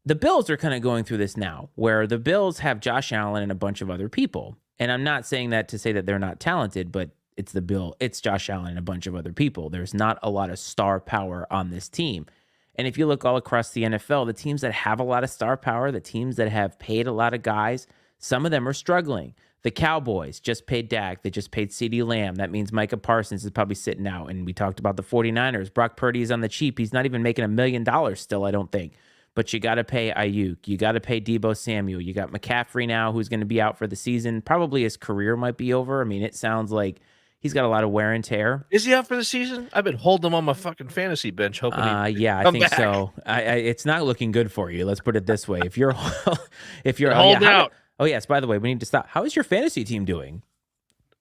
the Bills are kind of going through this now, where the Bills have Josh Allen and a bunch of other people. And I'm not saying that to say that they're not talented, but it's Josh Allen and a bunch of other people. There's not a lot of star power on this team. And if you look all across the NFL, the teams that have a lot of star power, the teams that have paid a lot of guys, some of them are struggling. The Cowboys just paid Dak. They just paid CeeDee Lamb. That means Micah Parsons is probably sitting out. And we talked about the 49ers. Brock Purdy is on the cheap. He's not even making $1 million still, I don't think. But you got to pay Ayuk. You got to pay Deebo Samuel. You got McCaffrey now, who's going to be out for the season. Probably his career might be over. I mean, it sounds like he's got a lot of wear and tear. Is he out for the season? I've been holding him on my fucking fantasy bench, hoping yeah, I think back. So. It's not looking good for you. Let's put it this way: if you're holding out. Oh yes. By the way, we need to stop. How is your fantasy team doing?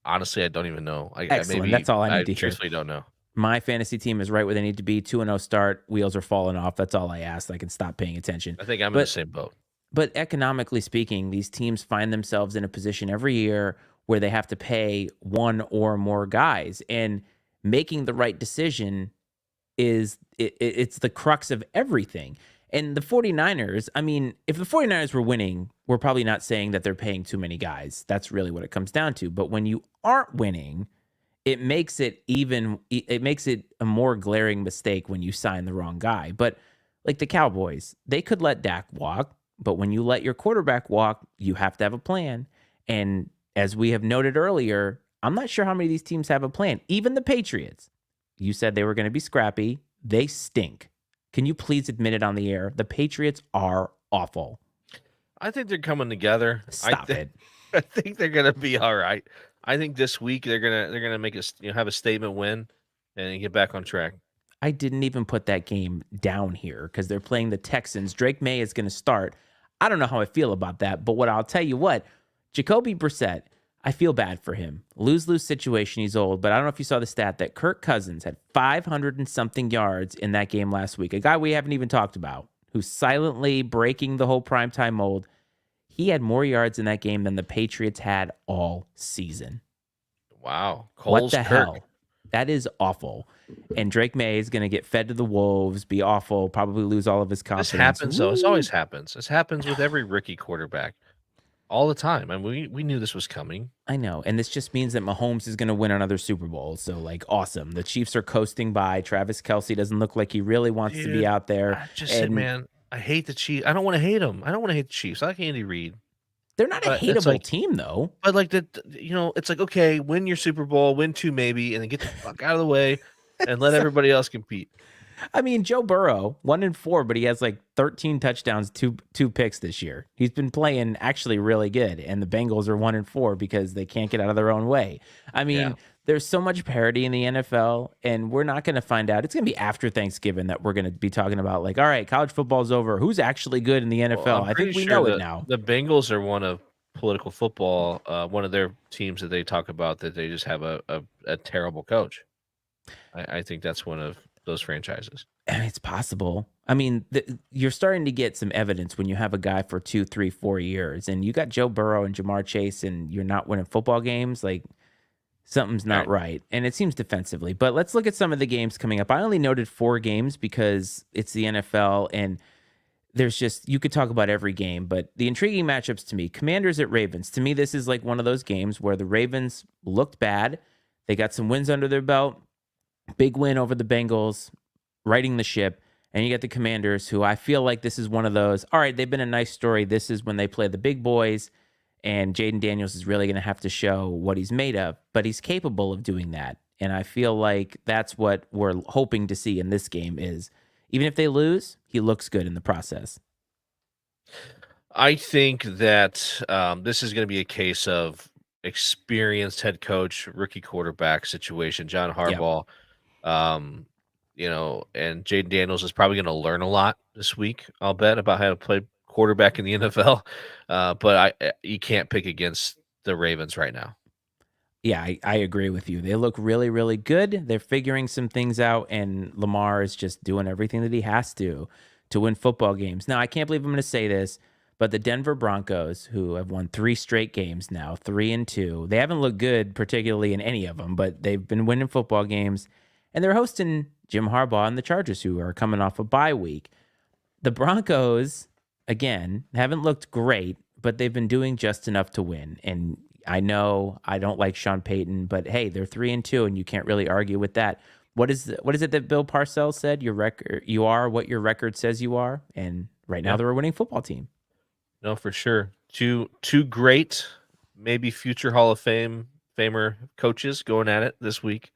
Honestly, I don't even know. Excellent. That's all I need to hear. I truthfully don't know. My fantasy team is right where they need to be. 2-0 start. Wheels are falling off. That's all I asked. I can stop paying attention. I think I'm in the same boat. But economically speaking, these teams find themselves in a position every year where they have to pay one or more guys. And making the right decision it's the crux of everything. And the 49ers, I mean, if the 49ers were winning, we're probably not saying that they're paying too many guys. That's really what it comes down to. But when you aren't winning, it makes it a more glaring mistake when you sign the wrong guy. But like the Cowboys, they could let Dak walk, but when you let your quarterback walk, you have to have a plan. And as we have noted earlier, I'm not sure how many of these teams have a plan. Even the Patriots, you said they were going to be scrappy. They stink. Can you please admit it on the air? The Patriots are awful. I think they're coming together. Stop it. I think they're going to be all right. I think this week they're gonna make have a statement win and get back on track. I didn't even put that game down here because they're playing the Texans. Drake May is going to start. I don't know how I feel about that, but I'll tell you what, Jacoby Brissett, I feel bad for him. Lose situation. He's old, but I don't know if you saw the stat that Kirk Cousins had 500 and something yards in that game last week. A guy we haven't even talked about, who's silently breaking the whole primetime mold. He had more yards in that game than the Patriots had all season. Wow. What the hell? That is awful. And Drake May is going to get fed to the wolves, be awful, probably lose all of his confidence. This happens, though. This always happens. This happens with every rookie quarterback all the time. I mean, we knew this was coming. I know. And this just means that Mahomes is going to win another Super Bowl. So, awesome. The Chiefs are coasting by. Travis Kelce doesn't look like he really wants to be out there. Man, I hate the Chiefs. I don't want to hate them. I don't want to hate the Chiefs. I like Andy Reid. They're not a hateable team, though. But it's like, okay, win your Super Bowl, win two maybe, and then get the fuck out of the way and let everybody else compete. I mean, Joe Burrow, 1-4, but he has 13 touchdowns, two picks this year. He's been playing actually really good, and the Bengals are 1-4 because they can't get out of their own way. I mean, there's so much parity in the NFL, and we're not going to find out. It's going to be after Thanksgiving that we're going to be talking about, like, all right, college football's over. Who's actually good in the Well, NFL? I'm I pretty think we sure know it that now. the Bengals are one of political football, one of their teams that they talk about that they just have a terrible coach. I think that's one of those franchises. It's possible. I mean, you're starting to get some evidence when you have a guy for 2, 3, 4 years, and you got Joe Burrow and Jamar Chase, and you're not winning football games. Like, something's not Right. right. And it seems defensively. But let's look at some of the games coming up. I only noted 4 games because it's the NFL, and there's just, you could talk about every game, but the intriguing matchups to me, Commanders at Ravens. To me, this is like one of those games where the Ravens looked bad. They got some wins under their belt. Big win over the Bengals, righting the ship. And you get the Commanders, who I feel like this is one of those, all right, they've been a nice story. This is when they play the big boys, and Jaden Daniels is really going to have to show what he's made of, but he's capable of doing that. And I feel like that's what we're hoping to see in this game is, even if they lose, he looks good in the process. I think that this is going to be a case of experienced head coach, rookie quarterback situation. John Yep. Harbaugh, um, and Jaden Daniels is probably going to learn a lot this week. I'll bet about how to play quarterback in the NFL. But you can't pick against the Ravens right now. Yeah, I agree with you. They look really, really good. They're figuring some things out, and Lamar is just doing everything that he has to win football games. Now, I can't believe I'm going to say this, but the Denver Broncos, who have won 3 straight games now, 3-2, they haven't looked good, particularly in any of them, but they've been winning football games, and they're hosting Jim Harbaugh and the Chargers, who are coming off a bye week. The Broncos, again, haven't looked great, but they've been doing just enough to win. And I know I don't like Sean Payton, but hey, they're 3-2, and you can't really argue with that. What is it that Bill Parcells said? Your record, you are what your record says you are, and right now Yeah, they're a winning football team. no, for sure. Two great, maybe future Hall of Famer coaches going at it this week.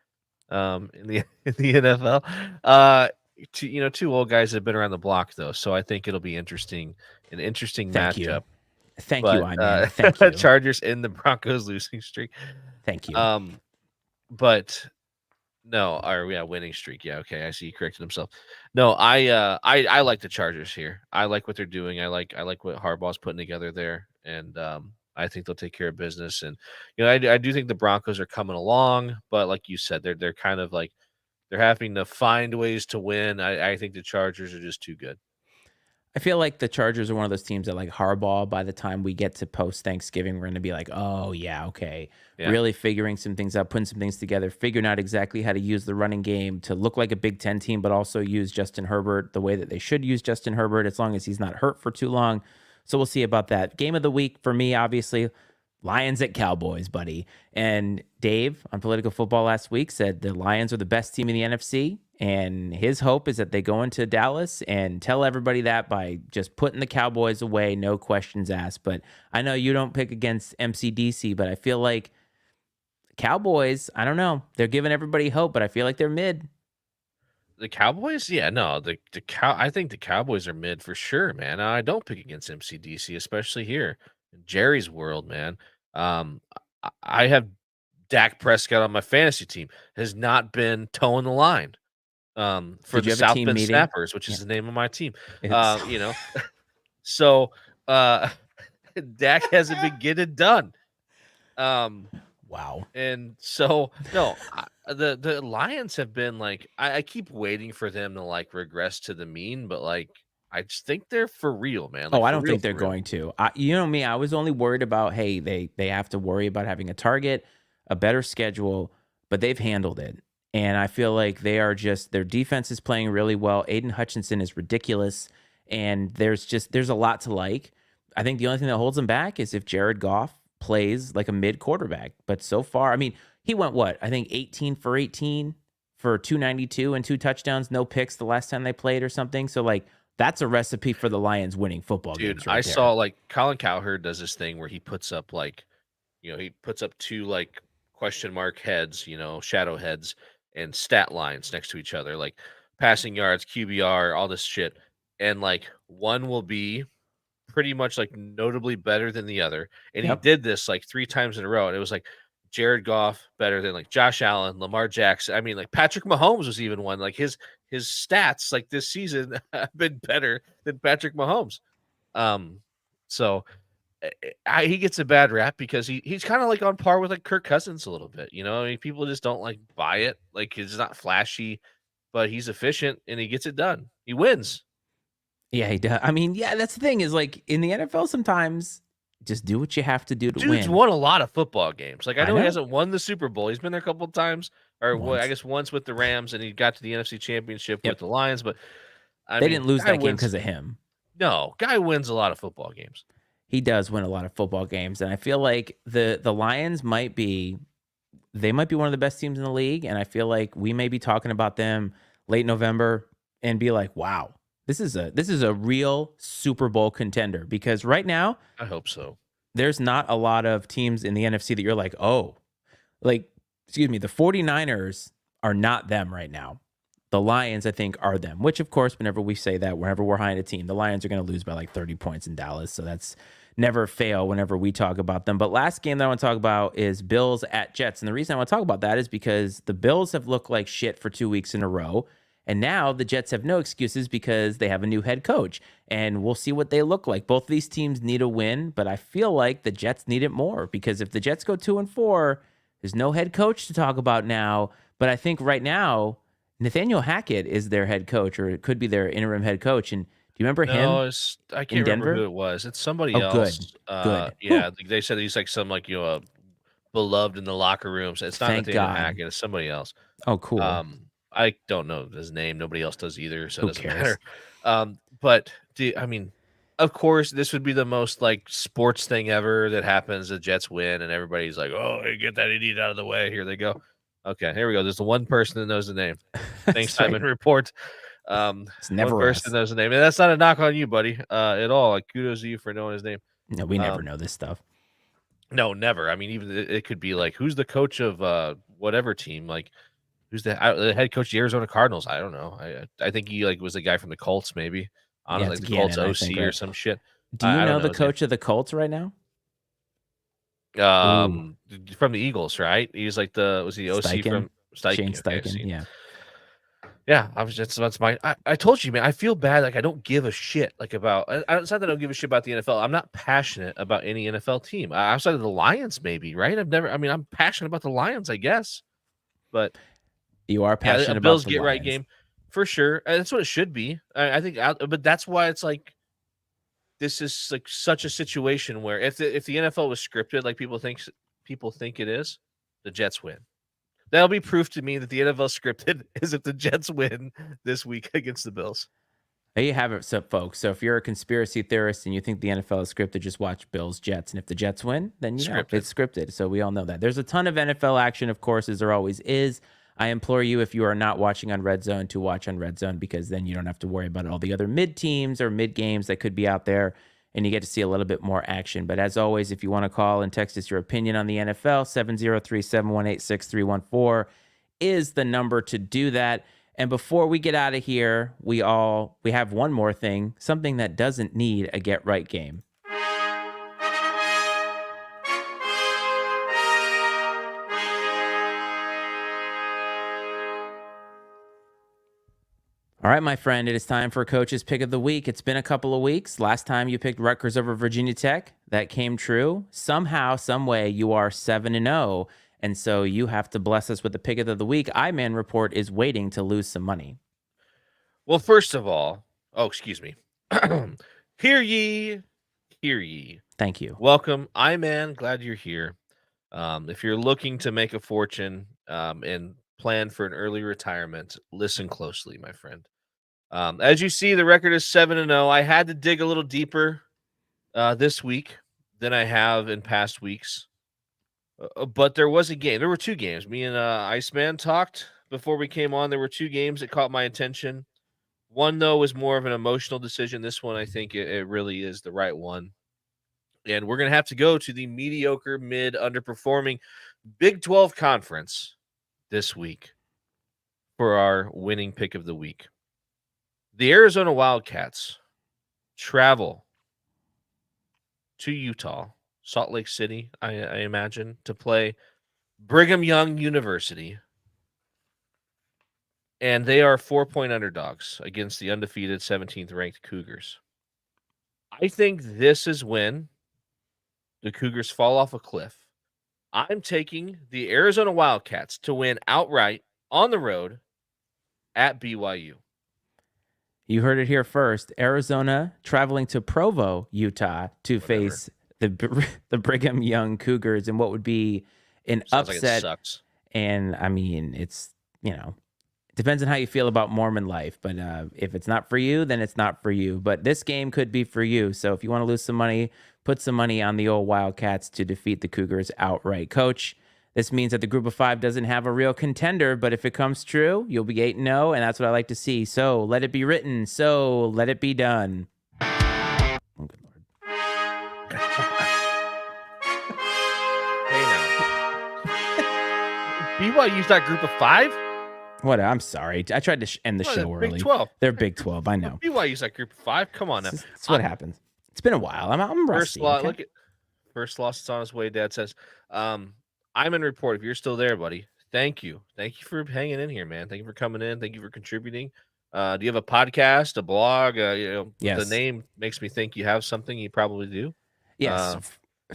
In the in the NFL. Two old guys that have been around the block though, so I think it'll be an interesting Thank you, matchup. thank you, But Iman. Thank you, Chargers in the Broncos losing streak. thank you. Um, but no, or yeah, winning streak. Yeah, okay, I see he corrected himself. No, I like the Chargers here. I like what they're doing. I like what Harbaugh's putting together there, and I think they'll take care of business. And I do think the Broncos are coming along, but like you said, they're kind of like they're having to find ways to win. I think the Chargers are just too good. I feel like the Chargers are one of those teams that, like Harbaugh, by the time we get to post Thanksgiving, we're going to be like, oh, yeah, okay. Yeah. Really figuring some things out, putting some things together, figuring out exactly how to use the running game to look like a Big Ten team, but also use Justin Herbert the way that they should use Justin Herbert, as long as he's not hurt for too long. So we'll see about that. Game of the week for me, obviously, Lions at Cowboys, buddy. And Dave on Political Football last week said the Lions are the best team in the NFC. And his hope is that they go into Dallas and tell everybody that by just putting the Cowboys away, no questions asked. But I know you don't pick against MCDC, but I feel like Cowboys, I don't know. They're giving everybody hope, but I feel like they're mid. The Cowboys? Yeah, no, I think the Cowboys are mid for sure, man. I don't pick against MCDC, especially here in Jerry's world, man. I have Dak Prescott on my fantasy team. Has not been towing the line. For Did the you have a South team Bend meeting? Snappers, which Yeah. is the name of my team. It's So Dak hasn't been getting done. Um, wow. and so no, the Lions have been like I keep waiting for them to like regress to the mean, but like I just think they're for real, man. Oh, Like I for don't real, think for they're real. going to. You know me, I was only worried about, hey, they have to worry about having a target, a better schedule, but they've handled it. And I feel like they are just, their defense is playing really well. Aiden Hutchinson is ridiculous, and there's a lot to like. I think the only thing that holds them back is if Jared Goff plays like a mid quarterback. But so far, I mean, he went what? I think 18 for 18 for 292 and 2 touchdowns, no picks the last time they played or something. So like that's a recipe for the Lions winning football Dude, games I right saw there. like Colin Cowherd does this thing where he puts up like he puts up two like question mark heads, shadow heads and stat lines next to each other, like passing yards, QBR, all this shit. And like one will be pretty much like notably better than the other. And he Yep. did this like 3 times in a row. And it was like Jared Goff better than like Josh Allen, Lamar Jackson. I mean, like Patrick Mahomes was even one. Like his stats like this season have been better than Patrick Mahomes. So he gets a bad rap because he's kind of like on par with like Kirk Cousins a little bit. I mean, people just don't like buy it. Like he's not flashy, but he's efficient and he gets it done. He wins. Yeah, he does. I mean, yeah, that's the thing is like in the NFL sometimes just do what you have to do to Dude's win. won a lot of football games. Like I know he hasn't won the Super Bowl. He's been there a couple of times, or I guess once with the Rams, and he got to the NFC Championship with the Lions. But they didn't lose that game because of him. No, guy wins a lot of football games. He does win a lot of football games, and I feel like the Lions might be one of the best teams in the league, and I feel like we may be talking about them late November and be like, wow, this is a real Super Bowl contender, because right now I hope so. There's not a lot of teams in the NFC that you're like, oh, like, excuse me, the 49ers are not them right now. The Lions, I think, are them, which, of course, whenever we say that, whenever we're behind a team, the Lions are going to lose by like 30 points in Dallas. So that's never fail whenever we talk about them. But last game that I want to talk about is Bills at Jets. And the reason I want to talk about that is because the Bills have looked like shit for 2 weeks in a row. And now the Jets have no excuses because they have a new head coach. And we'll see what they look like. Both of these teams need a win, but I feel like the Jets need it more, because if the Jets go 2-4, there's no head coach to talk about now. But I think right now, Nathaniel Hackett is their head coach, or it could be their interim head coach. And do you remember him? I can't remember who it was. It's somebody else. Good. Yeah, they said he's like some like beloved in the locker rooms. It's not Nathaniel Hackett. It's somebody else. Oh, cool. I don't know his name. Nobody else does either, so it doesn't matter. But I mean, of course, this would be the most like sports thing ever that happens. The Jets win, and everybody's like, "Oh, hey, get that idiot out of the way." Here they go. Okay, here we go. There's the one person that knows the name. Thanks, Simon Report. It's never one person knows the name, and that's not a knock on you, buddy, at all. Like, kudos to you for knowing his name. No, we never know this stuff. No, never. I mean, even it could be like, who's the coach of whatever team? Like, who's the head coach of the Arizona Cardinals? I don't know. I think he like was the guy from the Colts, maybe. Honestly, like the Colts OC or some shit. Do you know the coach of the Colts right now? From the Eagles, right? He's like was the OC Steichen? from Steichen? Shane Steichen, yeah. Yeah, that's my. I told you, man. I feel bad. Like I don't give a shit. Like about. It's not that I don't give a shit about the NFL. I'm not passionate about any NFL team outside of the Lions. Maybe right. I'm passionate about the Lions, I guess. But you are passionate about Bills the get Lions. right game for sure. That's what it should be. I think. But that's why it's like. This is like such a situation where if the NFL was scripted, like people think it is, the Jets win. That'll be proof to me that the NFL scripted is if the Jets win this week against the Bills. There you have it, folks. So if you're a conspiracy theorist and you think the NFL is scripted, just watch Bills Jets. And if the Jets win, then you know it's scripted. So we all know that. There's a ton of NFL action, of course, as there always is. I implore you, if you are not watching on Red Zone, to watch on Red Zone, because then you don't have to worry about all the other mid teams or mid games that could be out there, and you get to see a little bit more action. But as always, if you want to call and text us your opinion on the NFL, 703-718-6314 is the number to do that. And before we get out of here, we have one more thing, something that doesn't need a get right game. All right, my friend, it is time for Coach's Pick of the Week. It's been a couple of weeks. Last time you picked Rutgers over Virginia Tech. That came true. Somehow, some way, you are 7-0. And so you have to bless us with the Pick of the Week. Iceman Report is waiting to lose some money. Well, first of all, excuse me. Hear ye, hear ye. Thank you. Welcome, Iceman. Glad you're here. If you're looking to make a fortune and plan for an early retirement, listen closely, my friend. As you see, the record is 7-0. I had to dig a little deeper this week than I have in past weeks. But there was a game. There were two games. Me and Iceman talked before we came on. There were two games that caught my attention. One, though, was more of an emotional decision. This one, I think it really is the right one. And we're going to have to go to the mediocre, mid, underperforming Big 12 Conference this week for our winning pick of the week. The Arizona Wildcats travel to Utah, Salt Lake City, I imagine, to play Brigham Young University, and they are 4-point underdogs against the undefeated 17th ranked Cougars. I think this is when the Cougars fall off a cliff. I'm taking the Arizona Wildcats to win outright on the road at BYU. You heard it here first. Arizona traveling to Provo, Utah to face the Brigham Young Cougars in what would be an upset. Like it sucks. And I mean, it's, depends on how you feel about Mormon life. But if it's not for you, then it's not for you. But this game could be for you. So if you want to lose some money, put some money on the old Wildcats to defeat the Cougars outright. Coach, this means that the group of five doesn't have a real contender, but if it comes true, you'll be 8-0, and that's what I like to see. So let it be written. So let it be done. Oh, good Lord. Hey now. BYU's that group of five? What? I'm sorry. I tried to end the show early. Big 12. They're Big 12. I know. BYU's that group of five. Come on now. That's what happens. It's been a while. I'm rusty. First loss is on its way. Dad says, I'm in report. If you're still there, buddy, thank you. Thank you for hanging in here, man. Thank you for coming in. Thank you for contributing. Do you have a podcast, a blog? Yes. The name makes me think you have something. You probably do. Yes.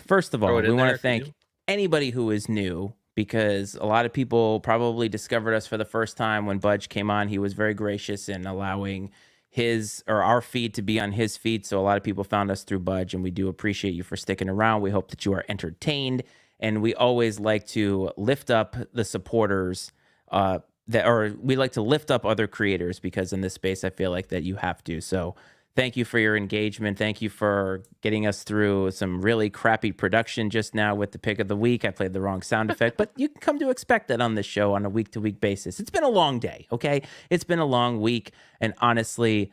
First of all, we want to thank anybody who is new, because a lot of people probably discovered us for the first time when Budge came on. He was very gracious in allowing our feed to be on his feed. So a lot of people found us through Budge, and we do appreciate you for sticking around. We hope that you are entertained. And we always like to lift up the supporters we like to lift up other creators, because in this space, I feel like that you have to. So thank you for your engagement. Thank you for getting us through some really crappy production just now with the pick of the week. I played the wrong sound effect, but you can come to expect that on this show on a week-to-week basis. It's been a long day, okay? It's been a long week. And honestly,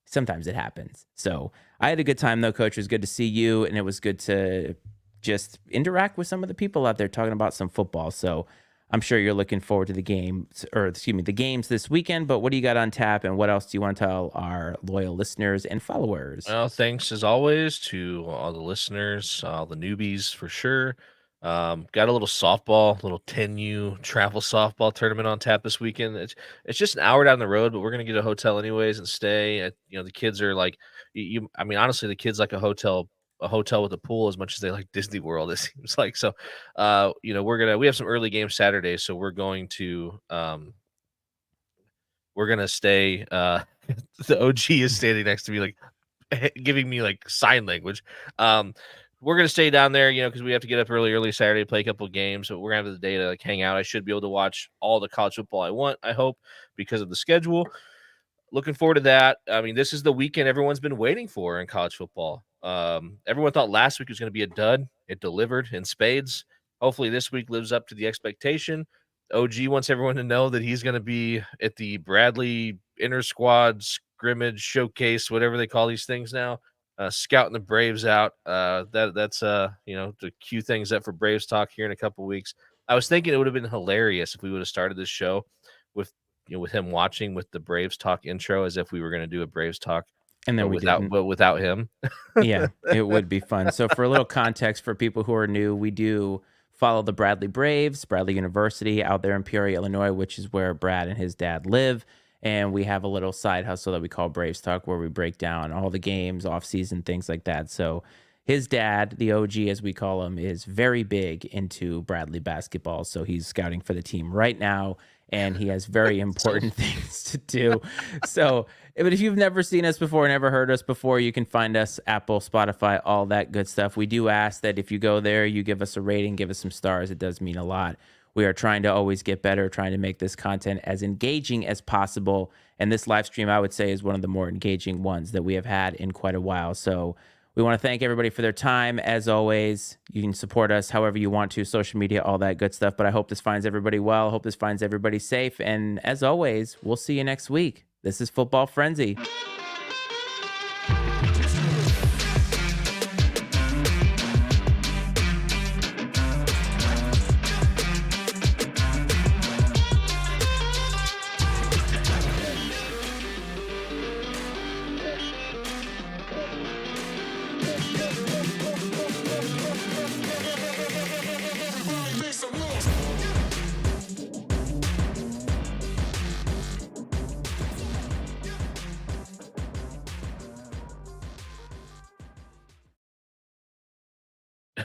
sometimes it happens. So I had a good time, though, Coach. It was good to see you, and it was good to just interact with some of the people out there talking about some football. So I'm sure you're looking forward to the games this weekend. But what do you got on tap, and what else do you want to tell our loyal listeners and followers? Well, thanks as always to all the listeners, all the newbies for sure. Got a little 10U travel softball tournament on tap this weekend. It's just an hour down the road, but we're gonna get a hotel anyways and stay. The kids are like, honestly, the kids like a hotel with a pool as much as they like Disney World, it seems like. So, we have some early games Saturday, so we're going to stay. The OG is standing next to me, like giving me like sign language. We're gonna stay down there, because we have to get up early Saturday to play a couple of games. So we're gonna have the day to like hang out. I should be able to watch all the college football I want, I hope, because of the schedule. Looking forward to that. I mean, this is the weekend everyone's been waiting for in college football. Everyone thought last week was going to be a dud. It delivered in spades. Hopefully this week lives up to the expectation. OG wants everyone to know that he's going to be at the Bradley inter squad scrimmage showcase, whatever they call these things now, scouting the Braves out. That's to cue things up for Braves talk here in a couple weeks. I was thinking it would have been hilarious if we would have started this show with him watching with the Braves talk intro, as if we were going to do a Braves talk, and then without him. Yeah, it would be fun. So for a little context for people who are new, we do follow the Bradley Braves, Bradley University out there in Peoria, Illinois, which is where Brad and his dad live. And we have a little side hustle that we call Braves Talk, where we break down all the games, off-season, things like that. So his dad, the OG as we call him, is very big into Bradley basketball. So he's scouting for the team right now, and he has very important things to do. So, but if you've never seen us before, never heard us before, you can find us Apple, Spotify, all that good stuff. We do ask that if you go there, you give us a rating, give us some stars. It does mean a lot. We are trying to always get better, trying to make this content as engaging as possible. And this live stream, I would say, is one of the more engaging ones that we have had in quite a while. So we want to thank everybody for their time. As always, you can support us however you want to, social media, all that good stuff. But I hope this finds everybody well. I hope this finds everybody safe. And as always, we'll see you next week. This is Football Frenzy.